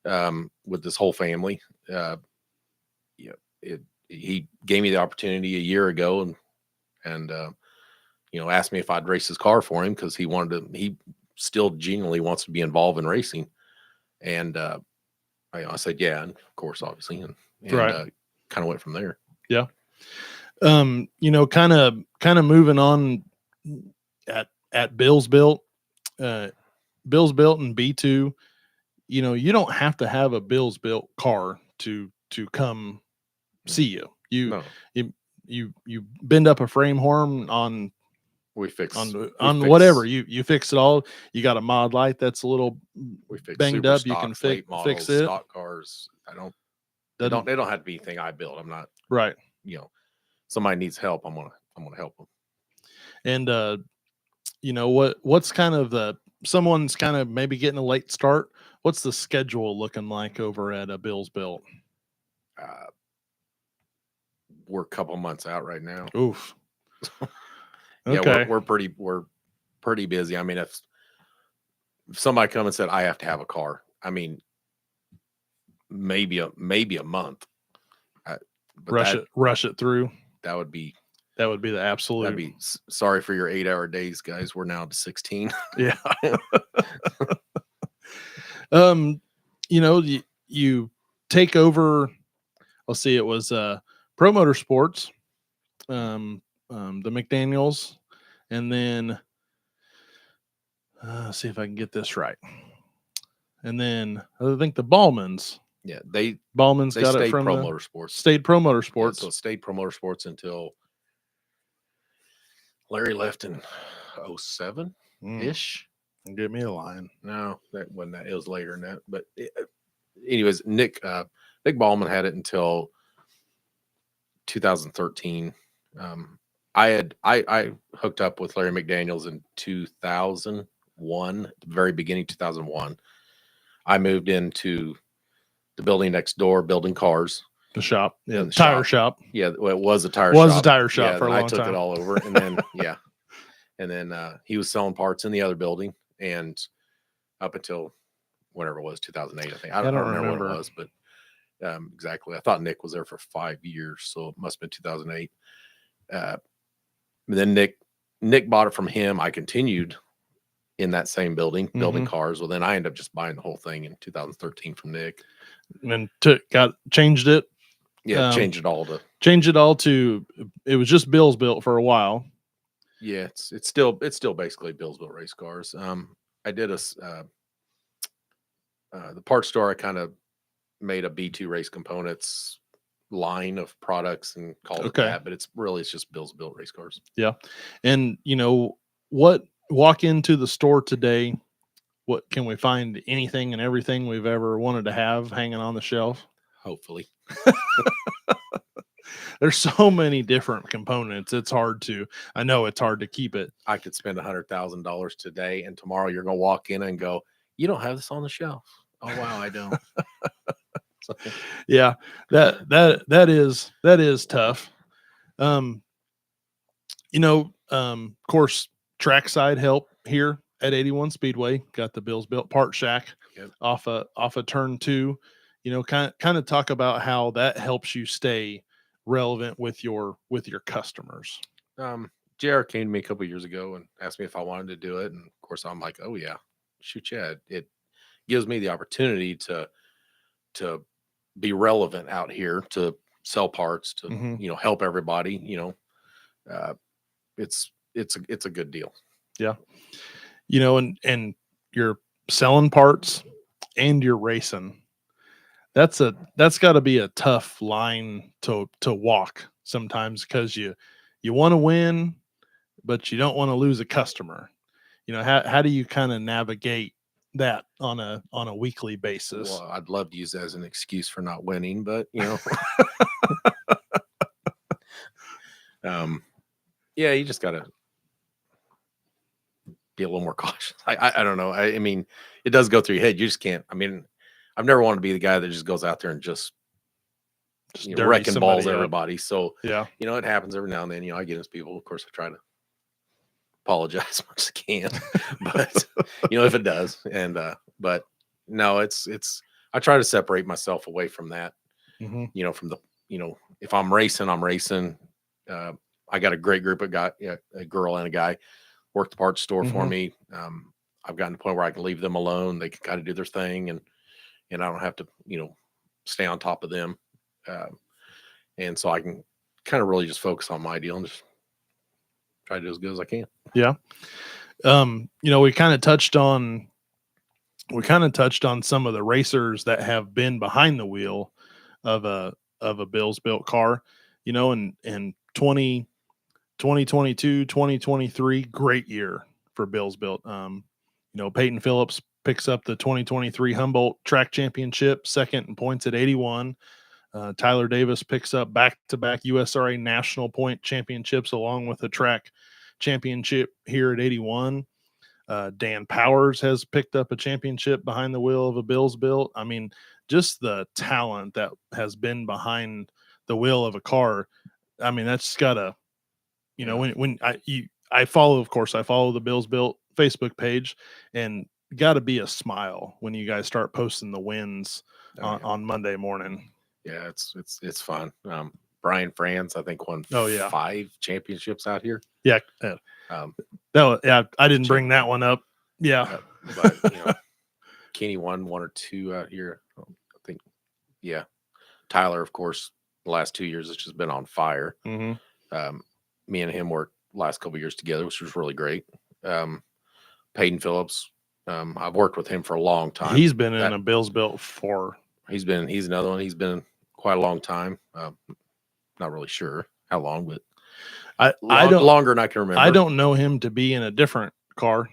with this whole family. He gave me the opportunity a year ago and asked me if I'd race his car for him because he still genuinely wants to be involved in racing. And I said, yeah, and of course, obviously, and kind of went from there. Yeah. Kind of moving on at Bill's Built and B2, you don't have to have a Bill's Built car to come see you. you bend up a frame horn on We fix whatever you fix it all. You got a mod light that's a little we fix banged super up. You can stocks, late models, fix it. stock cars. They Doesn't- don't have to be anything I build. I'm not, right. you know, somebody needs help. I'm gonna help them. And you know what's kind of someone's kind of maybe getting a late start. What's the schedule looking like over at Bill's Built? We're a couple months out right now. Oof. Yeah, Okay. we're pretty busy. I mean, if somebody come and said I have to have a car, I mean, maybe a month. But rush it through. That would be the absolute. That'd be sorry for your 8-hour days, guys. We're now to 16. Yeah. You know, you take over. Let's see, it was Pro Motorsports, the McDaniels, and then let's see if I can get this right. And then I think the Ballmans. Yeah, Ballman's they got stayed it from Pro Motorsports. Stayed Pro Motorsports. Yeah, so it stayed Pro Motorsports until Larry left in 07 ish. Give me a line. No, that wasn't that. It was later than that. But anyways, Nick Ballman had it until 2013. I hooked up with Larry McDaniels in 2001, the very beginning 2001. I moved into the building next door, building cars. The shop, yeah, the tire shop. Yeah, well, it was a tire was shop. a tire shop for a long I took time. it all over, and then and then he was selling parts in the other building, and up until whatever it was, 2008, I think. I don't remember what it was, but exactly. I thought Nick was there for 5 years, so it must have been 2008. Then Nick bought it from him. I continued in that same building, building cars. Well, then I ended up just buying the whole thing in 2013 from Nick. And changed it. Yeah, changed it all to. It was just Bill's Built for a while. Yeah, it's still basically Bill's Built race cars. I did the parts store. I kind of made a B2 race components line of products and called it that, but it's just Bill's Built race cars. Yeah. And you know what, walk into the store today, what can we find? Anything and everything we've ever wanted to have hanging on the shelf? Hopefully. There's so many different components. I know it's hard to keep it. I could spend $100,000 today, and tomorrow you're going to walk in and go, you don't have this on the shelf. Oh, wow, I don't. Yeah, that is tough. Of course, trackside help here at 81 Speedway. Got the Bill's Built Part Shack off a turn 2. You know, kind of talk about how that helps you stay relevant with your customers. JR came to me a couple of years ago and asked me if I wanted to do it, and of course I'm like, oh yeah, shoot, yeah. It gives me the opportunity to be relevant out here, to sell parts, to help everybody. It's a good deal. Yeah, and you're selling parts and you're racing. That's got to be a tough line to walk sometimes, because you want to win, but you don't want to lose a customer. How do you kind of navigate that on a weekly basis? Well, I'd love to use that as an excuse for not winning, but yeah, you just gotta be a little more cautious. I don't know. I mean, it does go through your head. You just can't. I mean, I've never wanted to be the guy that just goes out there and just wrecking balls everybody. So yeah, it happens every now and then. I get into people. Of course, I try to apologize as much as I can, but if it does, and but no, it's I try to separate myself away from that. From the if I'm racing, I got a great group of a girl and a guy work the parts store for me. I've gotten to the point where I can leave them alone. They can kind of do their thing, and I don't have to stay on top of them. And so I can kind of really just focus on my deal and just try to do as good as I can. Yeah. We kind of touched on some of the racers that have been behind the wheel of a Bill's Built car, and 2022, 2023, great year for Bills Built. Peyton Phillips picks up the 2023 Humboldt Track Championship, second in points at 81. Tyler Davis picks up back-to-back USRA National Point Championships along with a track championship here at 81. Dan Powers has picked up a championship behind the wheel of a Bills Built. I mean, just the talent that has been behind the wheel of a car. I mean, that's gotta, when I follow, of course, I follow the Bills Built Facebook page, and got to be a smile when you guys start posting the wins on Monday morning. Yeah, it's fun. Brian Franz, I think, won 5 championships out here. Yeah. I didn't bring that one up. Yeah. But Kenny won 1 or 2 out here. I think, yeah. Tyler, of course, the last 2 years, it's just been on fire. Mm-hmm. Me and him worked last couple of years together, which was really great. Peyton Phillips, I've worked with him for a long time. He's been in a Bills Built for. He's another one. He's been quite a long time. Not really sure how long, but I don't longer than I can remember. I don't know him to be in a different car.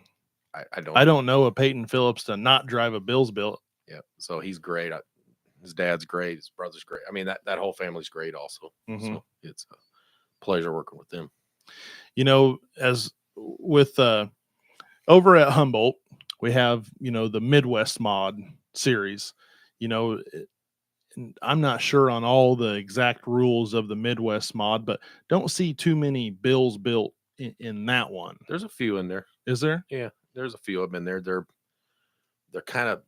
I don't know a Peyton Phillips to not drive a Bills Built. Yeah, so he's great. His dad's great. His brother's great. I mean, that whole family's great also. Mm-hmm. So it's a pleasure working with them. As with over at Humboldt, we have, the Midwest Mod series. I'm not sure on all the exact rules of the Midwest Mod, but don't see too many Bills Built in that one. There's a few in there. Is there? Yeah, there's a few of them in there. They're kind of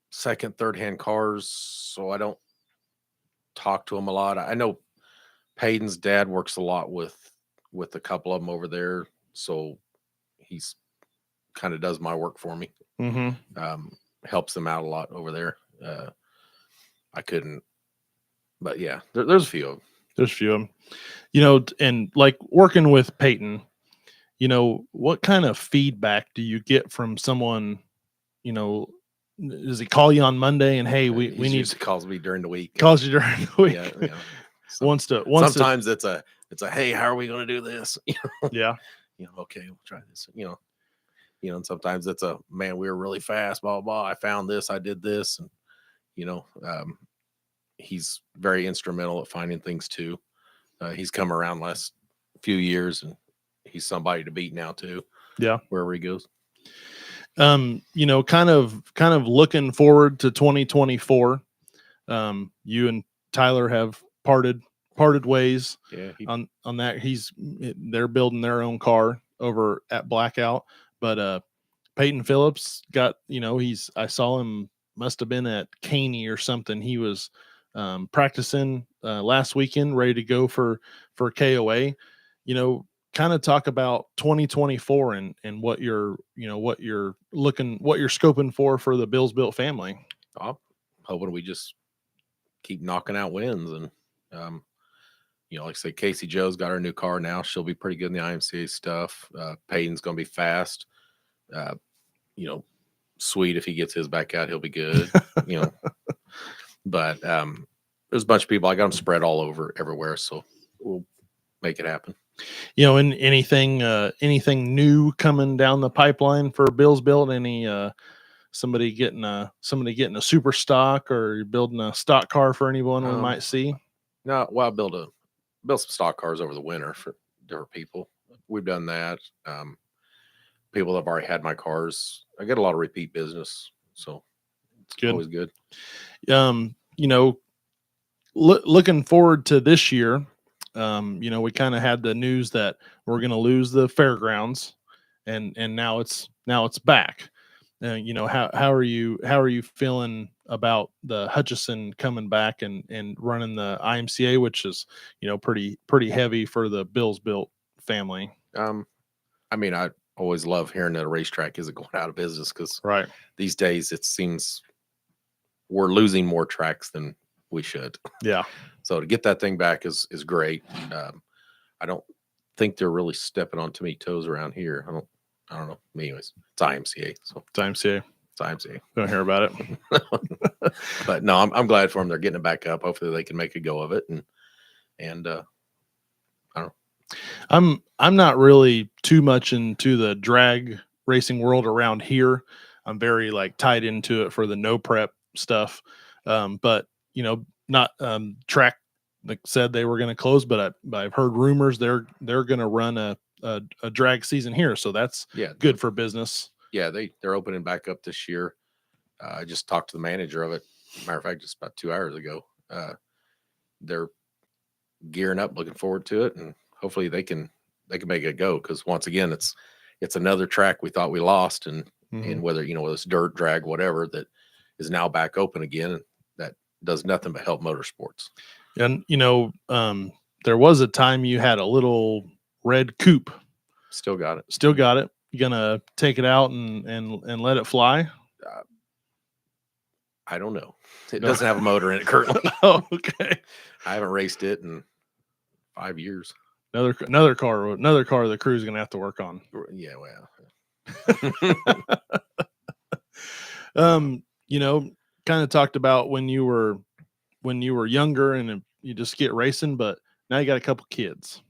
second, third hand cars, so I don't talk to them a lot. I know Peyton's dad works a lot with a couple of them over there, so he's kind of does my work for me. Mm-hmm. Helps them out a lot over there. I couldn't, but yeah, there's a few of them. There's a few of them, and like working with Peyton, what kind of feedback do you get from someone? Does he call you on Monday and, hey, we need to calls me during the week. Calls you during the week. Yeah. Sometimes it's a hey, how are we going to do this? Yeah. Okay, we'll try this. And sometimes it's a man, we were really fast, blah, blah, blah. I found this, I did this. And, he's very instrumental at finding things too. He's come around last few years, and he's somebody to beat now too. Yeah. Wherever he goes. Kind of looking forward to 2024. You and Tyler have parted ways. Yeah. On that. They're building their own car over at Blackout, but Peyton Phillips got, I saw him, must have been at Caney or something. He was practicing last weekend, ready to go for KOA. Kind of talk about 2024 and what you're scoping for the Bills Built family. I'm hoping we just keep knocking out wins, and like I say, Casey Joe's got her new car now. She'll be pretty good in the IMCA stuff. Peyton's going to be fast. Sweet, if he gets his back out, he'll be good. But there's a bunch of people. I got them spread all over everywhere, so we'll make it happen. And anything new coming down the pipeline for Bills Built? Any somebody getting a super stock, or building a stock car for anyone we might see? No, well, I built some stock cars over the winter for different people. We've done that. People that have already had my cars. I get a lot of repeat business, so it's good. Always good. Looking forward to this year. We kind of had the news that we're going to lose the fairgrounds, and now it's back. How are you feeling about the Hutchison coming back and running the IMCA, which is pretty heavy for the Bills Built family? I always love hearing that a racetrack isn't going out of business, because right these days it seems we're losing more tracks than we should. Yeah. So to get that thing back is great. I don't think they're really stepping on too many toes around here. I don't know. Anyways, it's IMCA. So it's IMCA. Don't hear about it. But no, I'm glad for them. They're getting it back up. Hopefully they can make a go of it, and I don't know. I'm not really too much into the drag racing world around here. I'm very like tied into it for the no prep stuff. But not track like said they were going to close, but I've heard rumors they're going to run a drag season here, so that's good for business. Yeah, they're opening back up this year. I just talked to the manager of it. Matter of fact, just about 2 hours ago. They're gearing up, looking forward to it, and hopefully they can make it go. Because once again, it's another track we thought we lost, and whether whether it's dirt, drag, whatever, that is now back open again. And that does nothing but help motorsports. And there was a time you had a little red coupe. Still got it. You gonna take it out and let it fly? I don't know. It doesn't have a motor in it currently. Oh, okay. I haven't raced it in 5 years. Another car the crew's gonna have to work on. Yeah, well. Kind of talked about when you were younger and you just get racing, but now you got a couple kids.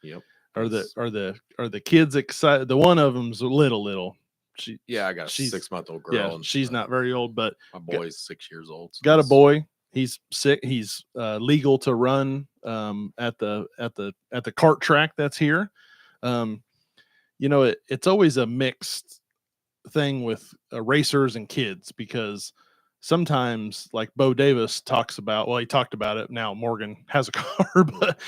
Yep. Are the kids excited? The one of them's little. I got a 6-month-old girl. Yeah, and she's not very old, but my boy's 6 years old. So got a boy. He's sick. He's legal to run at the kart track that's here. It's always a mixed thing with racers and kids, because sometimes, like Bo Davis talks about, he talked about it. Now Morgan has a car, but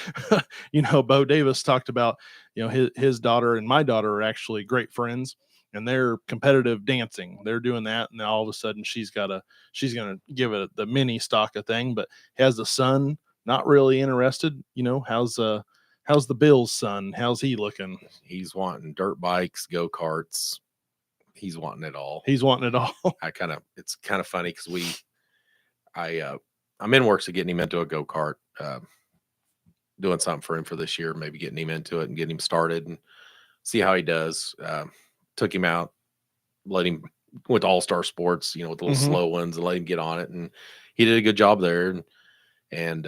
Bo Davis talked about, his daughter and my daughter are actually great friends, and they're competitive dancing. They're doing that, and then all of a sudden she's gonna give it the mini stock a thing, but has a son, not really interested. How's the Bills' son? How's he looking? He's wanting dirt bikes, go-karts. He's wanting it all. It's kind of funny because I'm in works of getting him into a go-kart, doing something for him for this year, maybe getting him into it and getting him started and see how he does. Took him out, went to All-Star Sports, with the little slow ones, and let him get on it. And he did a good job there. And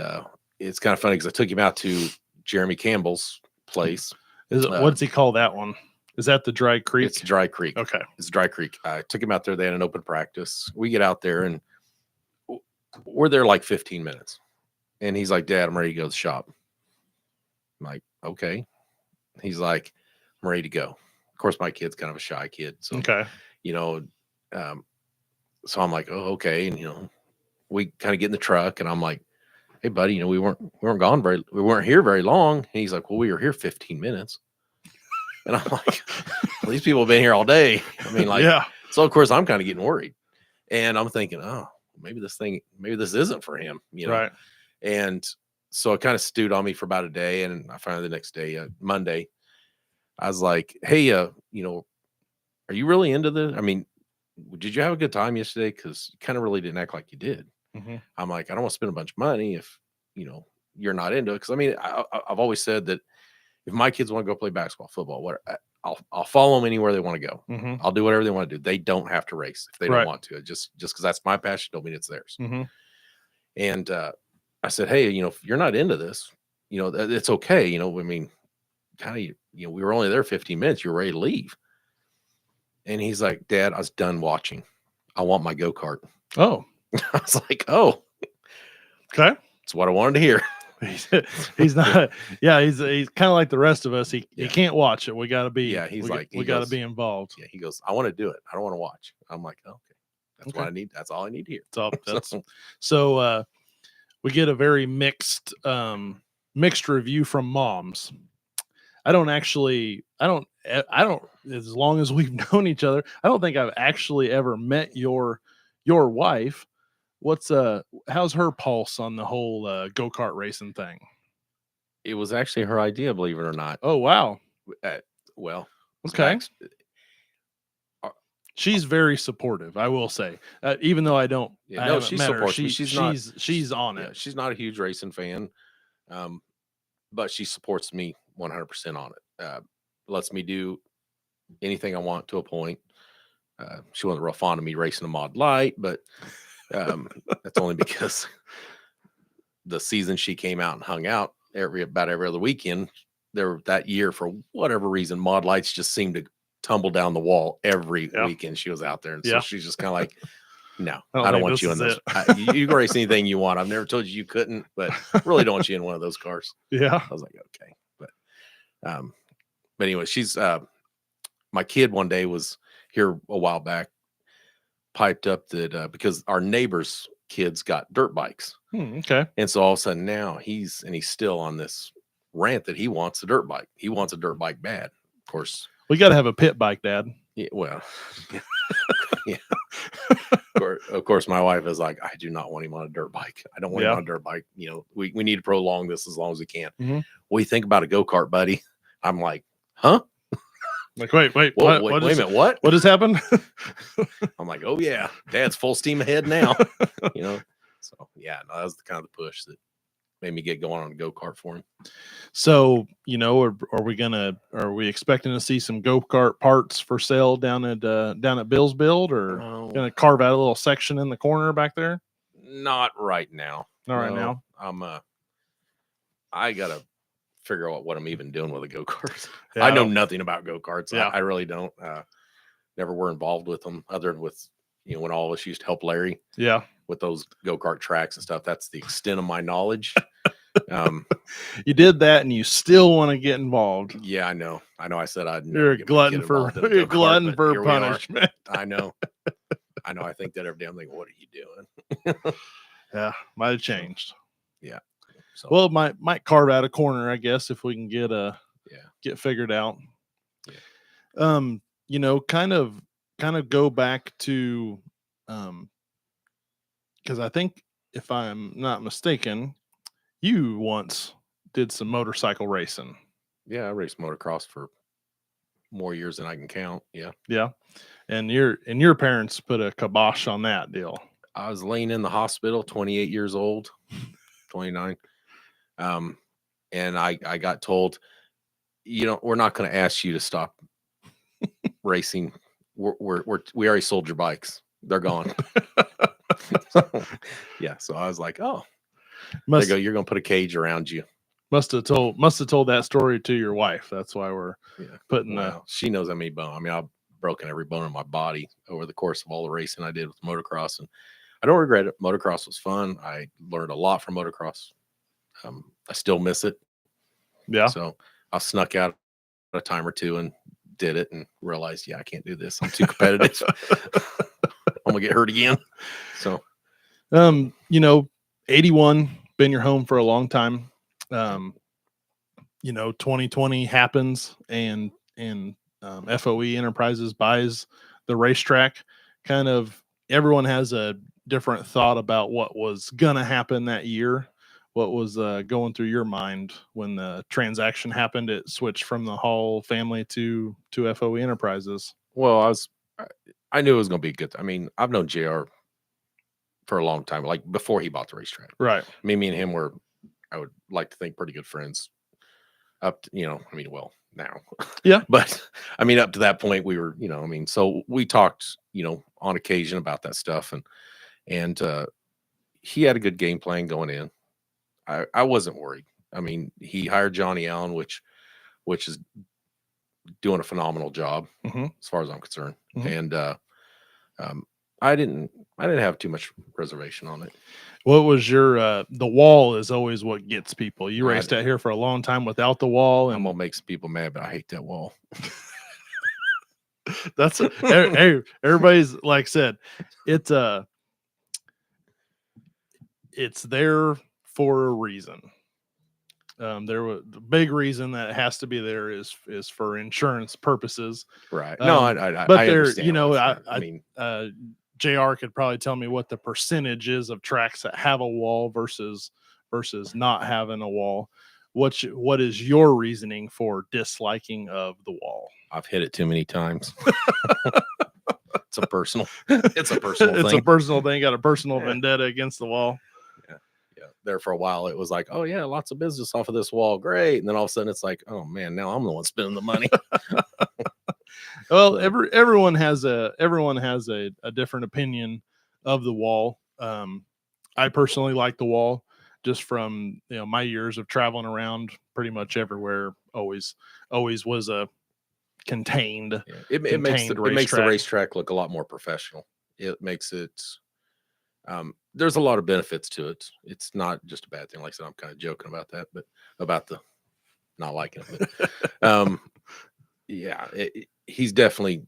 it's kind of funny because I took him out to Jeremy Campbell's place. What's he call that one? Is that the Dry Creek? It's Dry Creek. Okay. It's Dry Creek. I took him out there. They had an open practice. We get out there and we're there like 15 minutes. And he's like, Dad, I'm ready to go to the shop. I'm like, okay. He's like, I'm ready to go. Of course, my kid's kind of a shy kid. So, okay. So I'm like, oh, okay. And, we kind of get in the truck and I'm like, hey, buddy, we weren't here very long. And he's like, well, we were here 15 minutes. And I'm like, well, these people have been here all day. I mean, yeah. So of course I'm kind of getting worried, and I'm thinking, oh, maybe this isn't for him, Right. And so it kind of stewed on me for about a day. And I finally, the next day, Monday, I was like, hey, are you really into this? I mean, did you have a good time yesterday? Because you kind of really didn't act like you did. I'm like, I don't want to spend a bunch of money if, you're not into it. Because I mean, I've always said that if my kids want to go play basketball, football, I'll follow them anywhere they want to go. I'll do whatever they want to do. They don't have to race if they don't want to. Just because that's my passion don't mean it's theirs. And I said, hey, if you're not into this, it's okay. I mean, kind of, we were only there 15 minutes. You're ready to leave. And he's like, Dad, I was done watching. I want my go-kart. Oh. I was like, oh. Okay. That's what I wanted to hear. He's not. Yeah, he's kind of like the rest of us. He can't watch it. We got to be. Yeah, we got to be involved. Yeah, he goes, I want to do it. I don't want to watch. I'm like, okay, that's what I need. That's all I need to hear. So we get a very mixed review from moms. I don't. As long as we've known each other, I don't think I've actually ever met your wife. How's her pulse on the whole go-kart racing thing? It was actually her idea, believe it or not. Oh, wow. Well, okay. She's very supportive, I will say. Even though I don't. Yeah, no, she supports me. She's on it. She's not a huge racing fan, but she supports me 100% on it. Lets me do anything I want to a point. She wasn't real fond of me racing a Mod Light, but that's only because the season she came out and hung out about every other weekend. That year, for whatever reason, Maud Lights just seemed to tumble down the wall every weekend she was out there. And so she's just kind of like, no, I don't want you in those. You can race anything you want. I've never told you couldn't, but really don't want you in one of those cars. Yeah. I was like, okay. But anyway, she's, my kid one day was here a while back, piped up that because our neighbors' kids got dirt bikes. Okay. And so all of a sudden now he's still on this rant that he wants a dirt bike. He wants a dirt bike bad. Of course, we got to have a pit bike, Dad. Yeah, well, yeah. Of course, my wife is like, I do not want him on a dirt bike. I don't want him on a dirt bike. You know, we need to prolong this as long as we can. What do you think about a go-kart, buddy? I'm like, huh? Like, wait, wait a minute, what? What has happened? I'm like, oh yeah, Dad's full steam ahead now. You know, so yeah, no, that was the kind of the push that made me get going on a go-kart for him. So, you know, are we expecting to see some go-kart parts for sale down at Bill's Build, or gonna carve out a little section in the corner back there? Not right now. Right now. I gotta figure out what I'm even doing with a go-kart. Yeah, I know nothing about go-karts. Yeah. I really don't. Never were involved with them other than with, you know, when all of us used to help Larry. Yeah. With those go-kart tracks and stuff. That's the extent of my knowledge. You did that and you still want to get involved. Yeah, I know. I said I'd never You're a glutton for punishment. I know. I think that every day I'm like, what are you doing? Yeah, might have changed. Yeah. So, well, might carve out a corner, I guess, if we can get figured out. Yeah. You know, kind of go back to because I think, if I'm not mistaken, you once did some motorcycle racing. Yeah, I raced motocross for more years than I can count. Yeah. Yeah. And your parents put a kibosh on that deal. I was laying in the hospital, 28 years old, 29. And I got told, you know, we're not going to ask you to stop racing. We already sold your bikes. They're gone. Yeah. So I was like, oh, you're going to put a cage around you. Must have told that story to your wife. That's why we're putting. She knows how many bones. I mean, I've broken every bone in my body over the course of all the racing I did with motocross, and I don't regret it. Motocross was fun. I learned a lot from motocross. I still miss it. Yeah. So I snuck out a time or two and did it, and realized, I can't do this. I'm too competitive. I'm gonna get hurt again. So, you know, 81 been your home for a long time. You know, 2020 happens, and FOE Enterprises buys the racetrack. Kind of everyone has a different thought about what was gonna happen that year. What was going through your mind when the transaction happened? It switched from the Hall family to FOE Enterprises. Well, I knew it was going to be good. I mean, I've known JR for a long time, like before he bought the racetrack. Right. Me and him were, I would like to think, pretty good friends. Up to, you know, I mean, well, now. Yeah. But I mean, up to that point, we were, you know, I mean, so we talked, you know, on occasion about that stuff, and he had a good game plan going in. I wasn't worried. I mean, he hired Johnny Allen, which is doing a phenomenal job as far as I'm concerned. And I didn't have too much reservation on it. What was your the wall is always what gets people. You raced out here for a long time without the wall, and I'm gonna make some people mad, but I hate that wall. That's hey, everybody's like said, it's there for a reason. There was the big reason that it has to be there is for insurance purposes, right? No, but I there, understand. you know, I mean, JR could probably tell me what the percentage is of tracks that have a wall versus not having a wall. What is your reasoning for disliking of the wall? I've hit it too many times. It's a personal thing. It's a personal thing. Got a personal vendetta against the wall. Yeah. There for a while, it was like, oh yeah, lots of business off of this wall, great. And then all of a sudden, it's like, oh man, now I'm the one spending the money. Well, everyone has a different opinion of the wall. I personally like the wall. just from my years of traveling around pretty much everywhere. Always was a contained Yeah. It makes the racetrack. racetrack look a lot more professional. It makes it. There's a lot of benefits to it. It's not just a bad thing. Like I said, I'm kind of joking about that, but about the not liking it. But, yeah, he's definitely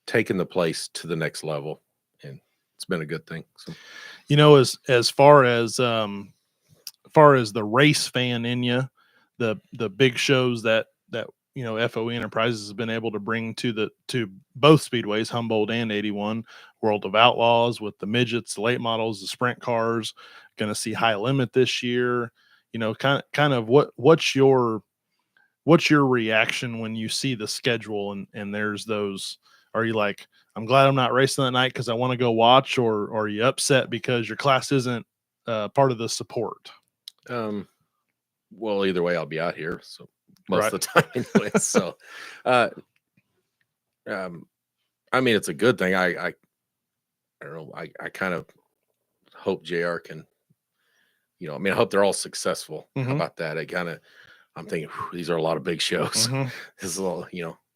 taken the place to the next level, and it's been a good thing. So, as far as the race fan in you, the big shows that FOE Enterprises has been able to bring to both speedways, Humboldt and 81, World of Outlaws with the midgets, the late models, the sprint cars. Going to see High Limit this year. Kind of what's your reaction when you see the schedule and there's those? Are you like, I'm glad I'm not racing that night because I want to go watch, or are you upset because your class isn't part of the support? well, either way, I'll be out here. So most of the time anyway. So, I mean, it's a good thing. I don't know. I kind of hope JR can, I mean, I hope they're all successful. How about that? I'm thinking, these are a lot of big shows. This is a little,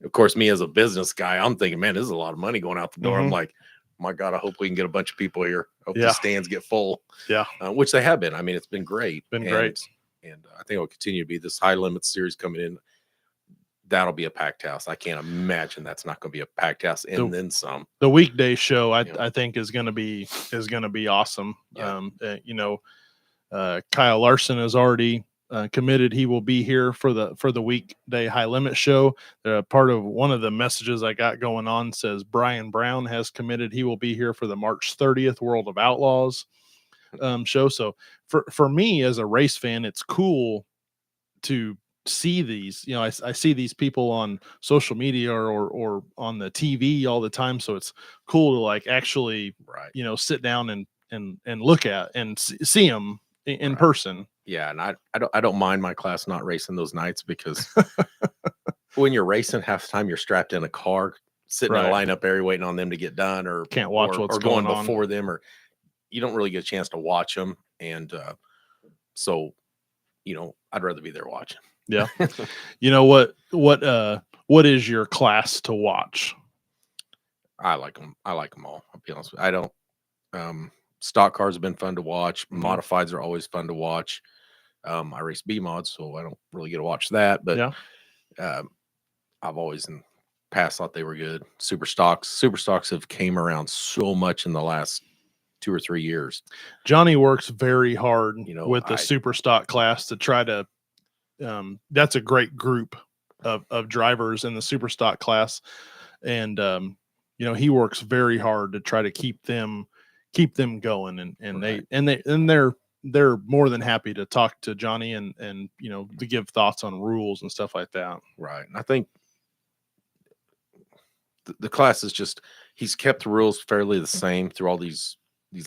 of course, me as a business guy, I'm thinking, man, this is a lot of money going out the door. I'm like, my God, I hope we can get a bunch of people here. Hope the stands get full. Yeah. Which they have been. I mean, it's been great. Great. And I think it'll continue to be this High Limit series coming in. That'll be a packed house. I can't imagine that's not going to be a packed house and then some. The weekday show, I think, is going to be awesome. Yeah. Kyle Larson has already committed he will be here for the weekday High Limit show. Part of one of the messages I got going on says Brian Brown has committed he will be here for the March 30th World of Outlaws show. So for me as a race fan, it's cool to see these. I see these people on social media or on the TV all the time. So it's cool to like actually sit down and look at and see them in person. Yeah, and I don't mind my class not racing those nights because when you're racing, half the time you're strapped in a car, sitting in a lineup area waiting on them to get done, or can't watch what's going on before them, or you don't really get a chance to watch them. And so, I'd rather be there watching. Yeah. What is your class to watch? I like them. I like them all. I'll be honest with you. I don't. Stock cars have been fun to watch. Modifieds are always fun to watch. I race B mods, so I don't really get to watch that. But I've always in past thought they were good. Super stocks have came around so much in the last 2 or 3 years. Johnny works very hard, with the super stock class to try to. That's a great group of drivers in the super stock class, and he works very hard to try to keep them going, and they're more than happy to talk to Johnny and to give thoughts on rules and stuff like that. Right. And I think the class is just, he's kept the rules fairly the same through all these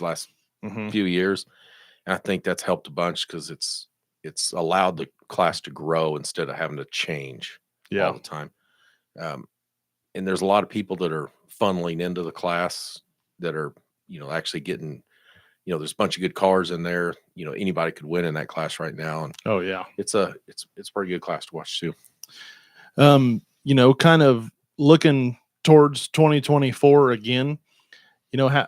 last few years. And I think that's helped a bunch because it's allowed the class to grow instead of having to change all the time. And there's a lot of people that are funneling into the class that are, actually getting, there's a bunch of good cars in there. Anybody could win in that class right now. And it's a pretty good class to watch too. Kind of looking towards 2024 again,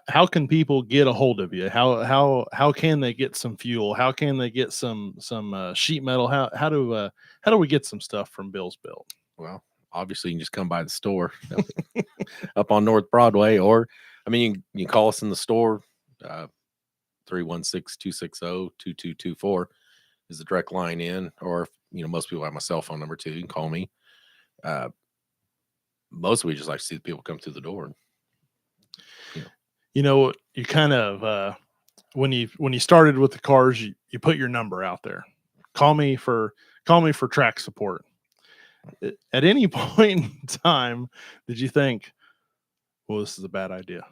how can people get a hold of you? How can they get some fuel? How can they get some sheet metal? How do we get some stuff from Bill's Built? Well, obviously you can just come by the store up on North Broadway, or you can call us in the store. 316-260-2224 is the direct line in, or most people have my cell phone number too. You can call me. Most of we just like to see the people come through the door. You kind of when you started with the cars, you put your number out there. Call me for track support. At any point in time, did you think, well, this is a bad idea?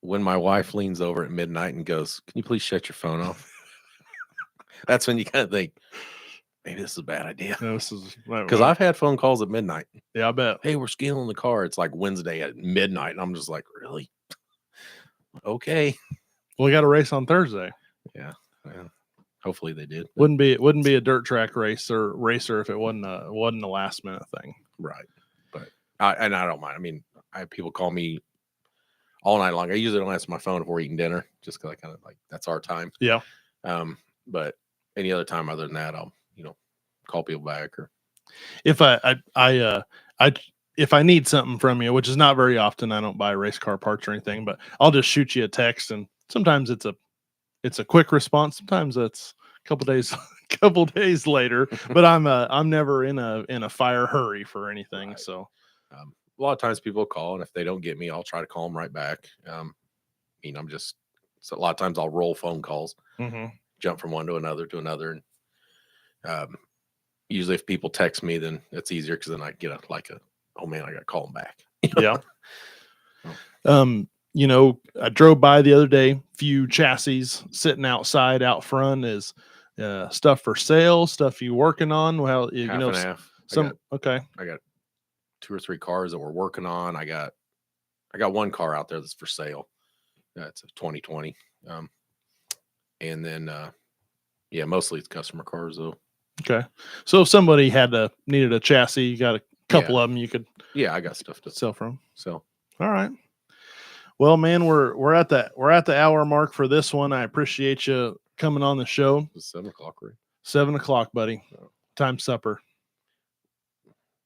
When my wife leans over at midnight and goes, "Can you please shut your phone off?" That's when you kind of think, maybe this is a bad idea. This is because I've had phone calls at midnight. Yeah, I bet. Hey, we're scaling the car. It's like Wednesday at midnight, and I'm just like, really? Okay. Well, we got a race on Thursday. Yeah. Hopefully they did. But, Wouldn't be a dirt track racer if it wasn't a last minute thing. right. But I don't mind. I mean, I have people call me all night long. I usually don't answer my phone if we're eating dinner, just because I kind of like that's our time. Yeah. But any other time other than that, I'll call people back. Or if if I need something from you, which is not very often, I don't buy race car parts or anything, but I'll just shoot you a text, and sometimes it's a quick response. Sometimes it's a couple days later. But I'm never in a fire hurry for anything. Right. So a lot of times people call, and if they don't get me, I'll try to call them right back. I'm just so a lot of times I'll roll phone calls, jump from one to another, and usually if people text me, then it's easier because then I get oh man, I got to call them back. Yeah. I drove by the other day, few chassis sitting outside out front is stuff for sale, stuff you working on. Well, Half and half. Okay. I got 2 or 3 cars that we're working on. I got one car out there that's for sale. It's a 2020. And then mostly it's customer cars though. Okay. So if somebody needed a chassis, you got a couple of them you could I got stuff to sell from. So all right. Well, man, we're at the hour mark for this one. I appreciate you coming on the show. It's 7 o'clock, right? 7 o'clock, buddy. Time supper.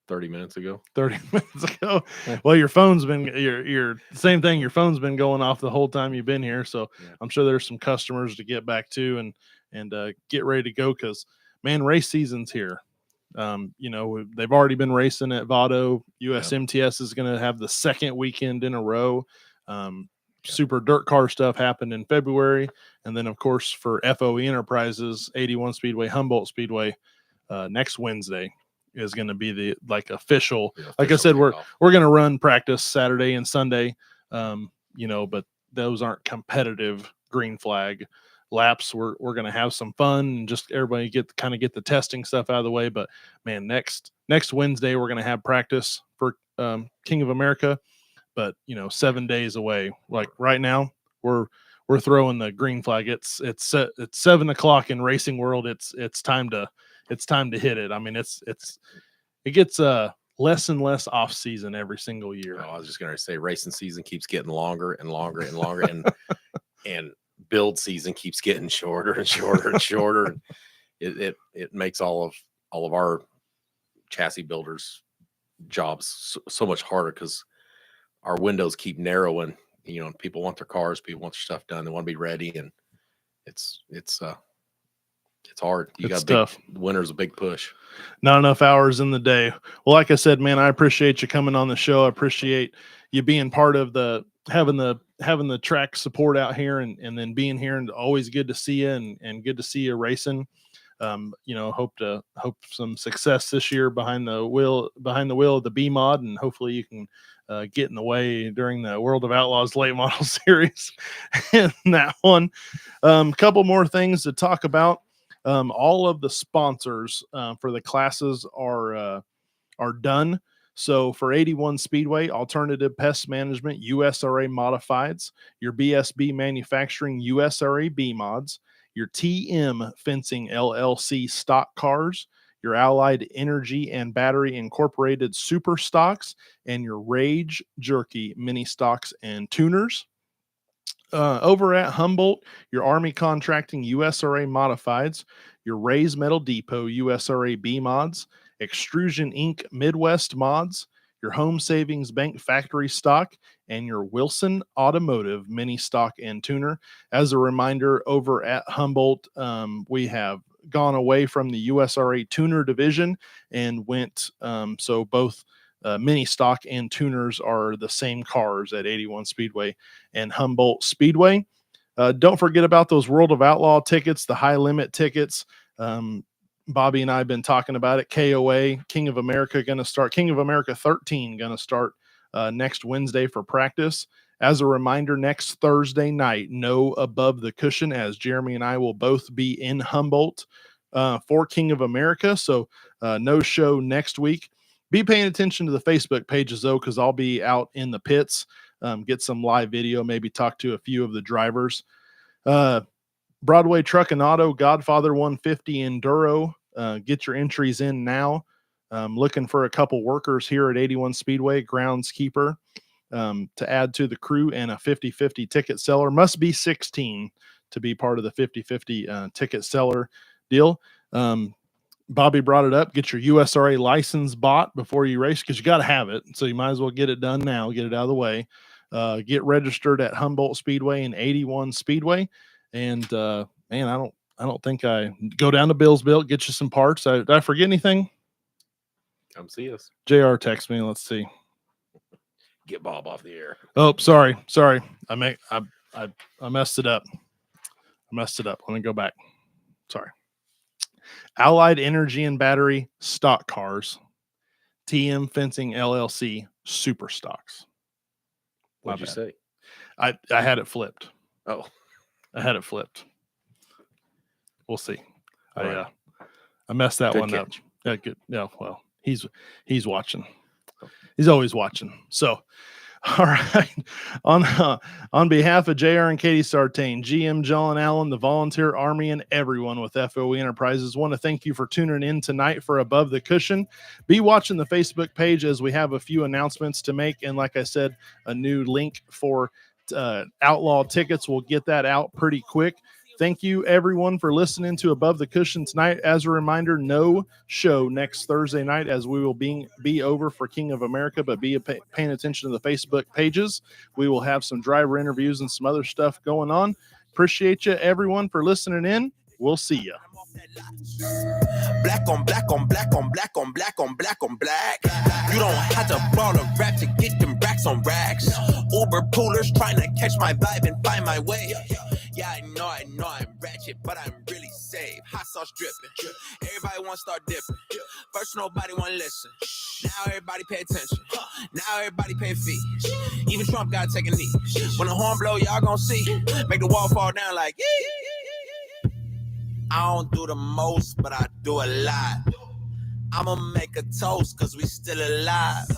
30 minutes ago. 30 minutes ago. Well, your phone's been your same thing. Your phone's been going off the whole time you've been here. So I'm sure there's some customers to get back to and get ready to go because man, race season's here. They've already been racing at Vado. USMTS is going to have the second weekend in a row. Super dirt car stuff happened in February. And then, of course, for FOE Enterprises, 81 Speedway, Humboldt Speedway, next Wednesday is going to be the official. Like I said, we're going to run practice Saturday and Sunday, but those aren't competitive green flag laps. We're going to have some fun and just everybody get the testing stuff out of the way. But man, next Wednesday we're going to have practice for King of America. But 7 days away. Like right now, we're throwing the green flag. It's 7 o'clock in racing world. It's time to hit it. I mean, it gets less and less off season every single year. I was just gonna say racing season keeps getting longer and longer and longer, and build season keeps getting shorter and shorter and shorter. It makes all of our chassis builders jobs so much harder because our windows keep narrowing. People want their cars, people want their stuff done, they want to be ready, and it's hard. It's tough. Winter's a big push. Not enough hours in the day. Well, like I said, man, I appreciate you coming on the show. I appreciate you being part of having the track support out here and then being here, and always good to see you and good to see you racing. Hope some success this year behind the wheel of the B mod, and hopefully you can get in the way during the World of Outlaws late model series in that one. Couple more things to talk about. All of the sponsors for the classes are done. So for 81 Speedway, Alternative Pest Management, USRA Modifieds, your BSB Manufacturing, USRA B mods, your TM Fencing LLC stock cars, your Allied Energy and Battery Incorporated super stocks, and your Rage Jerky mini stocks and tuners. Over at Humboldt, your Army Contracting USRA Modifieds, your Rays Metal Depot USRA B mods, Extrusion Inc. Midwest mods, your Home Savings Bank factory stock, and your Wilson Automotive mini stock and tuner. As a reminder, over at Humboldt, we have gone away from the USRA tuner division and went so both mini stock and tuners are the same cars at 81 Speedway and Humboldt Speedway. Don't forget about those World of Outlaw tickets, the high limit tickets. Bobby and I have been talking about it. KOA, King of America, going to start. King of America 13 going to start next Wednesday for practice. As a reminder, next Thursday night, no Above the Cushion, as Jeremy and I will both be in Humboldt for King of America. So no show next week. Be paying attention to the Facebook pages, though, because I'll be out in the pits, get some live video, maybe talk to a few of the drivers. Broadway Truck and Auto, Godfather 150 Enduro. Get your entries in now. Looking for a couple workers here at 81 Speedway, groundskeeper to add to the crew, and a 50-50 ticket seller. Must be 16 to be part of the 50-50 ticket seller deal. Bobby brought it up. Get your USRA license bought before you race, because you got to have it. So you might as well get it done now, get it out of the way. Get registered at Humboldt Speedway and 81 Speedway. And man, I don't think I go down to Billsville, get you some parts. Did I forget anything? Come see us. JR text me. Let's see. Get Bob off the air. Oh, sorry. I messed it up. Let me go back. Sorry. Allied Energy and Battery stock cars. TM Fencing LLC super stocks. What'd you say? I had it flipped. Oh, I had it flipped. We'll see. Right. I messed that Good one catch. up. Yeah, good. Yeah, well, he's watching. He's always watching. So, all right. On behalf of JR and Katie Sartain, GM John Allen, the Volunteer Army, and everyone with FOE Enterprises, want to thank you for tuning in tonight for Above the Cushion. Be watching the Facebook page as we have a few announcements to make. And like I said, a new link for Outlaw tickets. We'll get that out pretty quick. Thank you, everyone, for listening to Above the Cushion tonight. As a reminder, no show next Thursday night, as we will be over for King of America, but be paying attention to the Facebook pages. We will have some driver interviews and some other stuff going on. Appreciate you, everyone, for listening in. We'll see you. Black on black on black on black on black on black on black. You don't have to ball a rap to get them racks on racks. Uber poolers trying to catch my vibe and find my way. Yeah, I know I'm ratchet, but I'm really safe. Hot sauce dripping. Everybody want to start dipping. First nobody want to listen. Now everybody pay attention. Now everybody pay fees. Even Trump got to take a knee. When the horn blow, y'all gonna see. Make the wall fall down like. I don't do the most, but I do a lot. I'ma make a toast, cause we still alive.